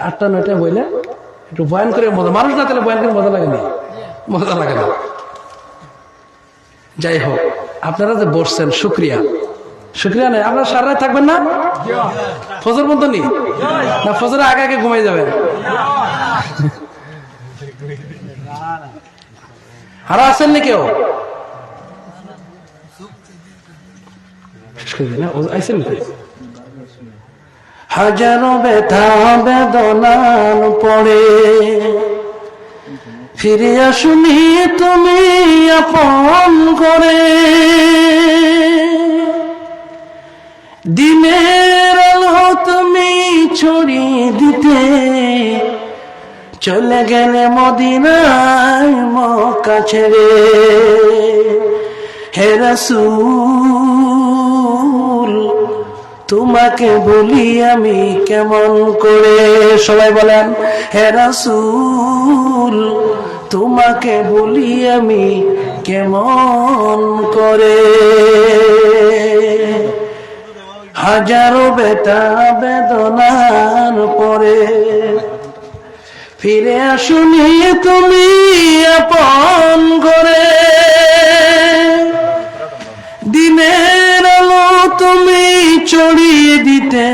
8টা 9টায় বইলে একটু বয়ান করে মজা, মানুষ না তাহলে বয়ান করে মজা লাগে না, মজা লাগে না। যাই হোক, আপনারা যে বসছেন শুক্রিয়া, শুক্রিয়া নেই। আপনারা সারা রাত থাকবেন না? ফজর পর্যন্ত নি না ফজরের আগে আগে ঘুমাই যাবেন? আরো আছেন নি কেউ? হাজারো ব্যথা বেদনার পড়ে ফিরে আসুনি তুমি আপন করে। দিনের আলো তুমি ছড়িয়ে দিতে চলে গেলে মদিনায় মক্কা ছেড়ে। হে রাসূল তোমাকে বলি আমি কেমন করে। সবাই বলেন হে রাসূল তোমাকে বলি আমি কেমন করে। হাজারো ব্যথা বেদনার পরে ফিরে আসুনি তুমি আপন করে। দিনের আলো তুমি ছড়িয়ে দিতে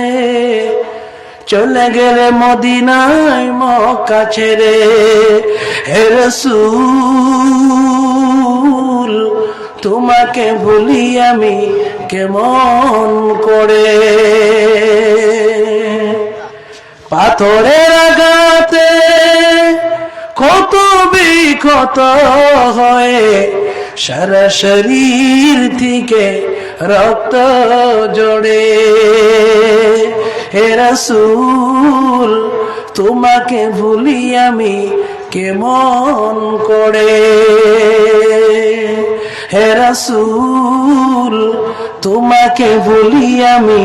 চলে গেলে মদিনায় মক্কা ছেড়ে। হে রাসূল তোমাকে ভুলি আমি কেমন করে। পাথরের আঘাতে কত বিক্ষত হয়ে সারা শরীর থেকে রক্ত জড়ে। হে রাসূল তোমাকে ভুলি আমি কেমন করে। হে রাসূল তোমাকে ভুলি আমি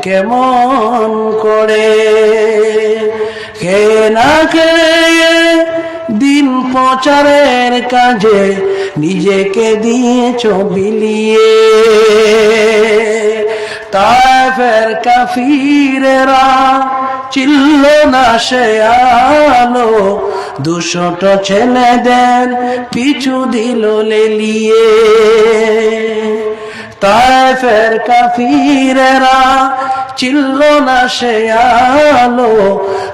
কেমন করে। কে না কে দিন প্রচারের কাজে নিজেকে দিয়েছ বিলিয়ে। তায়েফের কাফিরেরা চিল্ল না সে আলো, 200 ছেলেদের পিছু দিল লেলিয়ে। তায়েফের কাফিরেরা চিল্ল না সে আলো,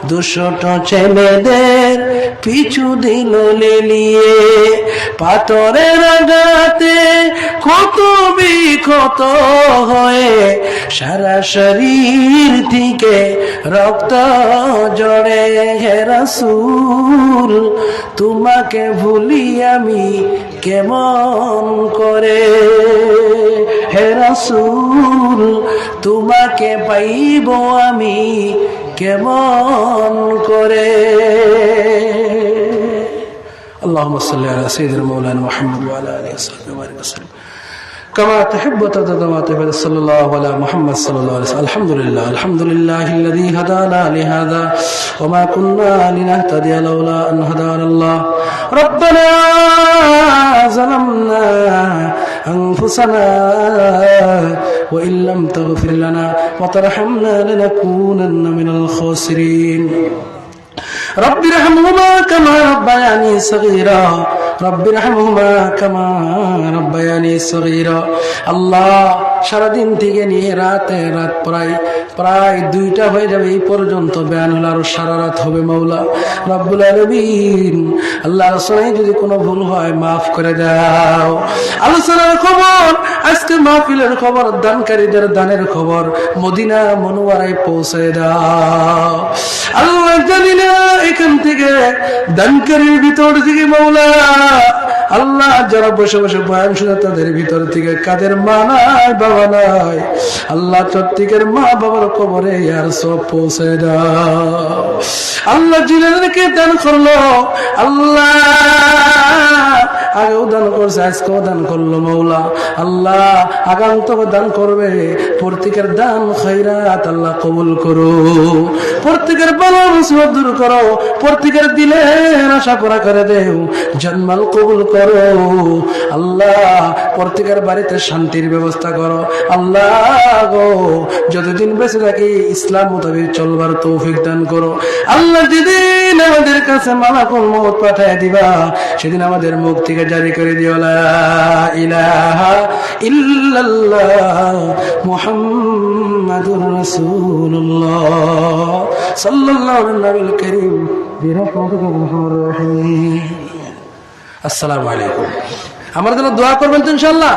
200 ছেলেদের পিছু দিল লেলিয়ে। পাথরের আঘাতে কত বিক্ষত হয়ে সারা শরীর থেকে রক্ত জড়ে। হে রাসূল তোমাকে ভুলি আমি কেমন করে। হে রাসূল তোমাকে পাইব আমি কেমন করে। اللهم صل على سيدنا مولانا محمد وعلى اله وصحبه وبارك وسلم كما تحب وترضى وتحب. صلى الله على محمد صلى الله عليه وسلم. الحمد لله الذي هدانا لهذا وما كنا لنهتدي لولا أن هدانا الله. ربنا ظلمنا أنفسنا وإن لم تغفر لنا وترحمنا لنكونن من الخاسرين. رب ارحمهما كما ربياني صغيرا. رب ارحمهما كما ربياني صغيرا. আল্লাহ সারাদিন থেকে নিয়ে রাত প্রায় 2টা হয়ে যাবে এই পর্যন্ত বয়ান হলো, আরো সারা রাত হবে মওলা রব্বুল আলামিন। আল্লাহ রাসূলের যদি কোনো ভুল হয় মাফ করে দাও। আলোচনার খবর, আজকে মাহফিলের খবর, দানকারীদের দানের খবর মদিনা মনোয়ারায় পৌঁছে দাও। আল্লাহ জানি না এখান থেকে দানকারীর ভিতর থেকে মওলা আল্লাহ যারা বসে বসে বয়ান শুনে তাদের ভিতর থেকে কাদের মা নাই বাবা নাই, আল্লাহ প্রত্যেকের মা বাবার কবরে আর সব পৌঁছে দাও। আল্লাহ জিনেদেরকে দান করলো, আল্লাহ আগেও দান করছে, আজকেও দান করলো মৌলা। আল্লাহ আগান্তক দান করবে, প্রত্যেকের দান খৈরাত আল্লাহ কবুল করো, প্রত্যেকের বালা মুসিবত দূর করো, প্রত্যেকের দিলের আশা পুরা করে দেও, জন্মাল কবুল করো আল্লাহ। প্রত্যেকের বাড়িতে শান্তির ব্যবস্থা করো আল্লাহ গো। যতদিন বেঁচে থাকি ইসলাম মোতাবেক চলবার তৌফিক দান করো আল্লাহ। যেদিন আমাদের কাছে মালাকুল মউত পাঠায় দিবা, সেদিন আমাদের মুখ থেকে জারি করে দিও লা ইলাহা ইল্লাল্লাহ মুহাম্মাদুর রাসূলুল্লাহ সাল্লাল্লাহু আলাইহি কারীম বিরহমাতিকা আরহামার রাহিম। আসসালামু আলাইকুম। আমার জন্য দোয়া করবেন তো ইনশাআল্লাহ।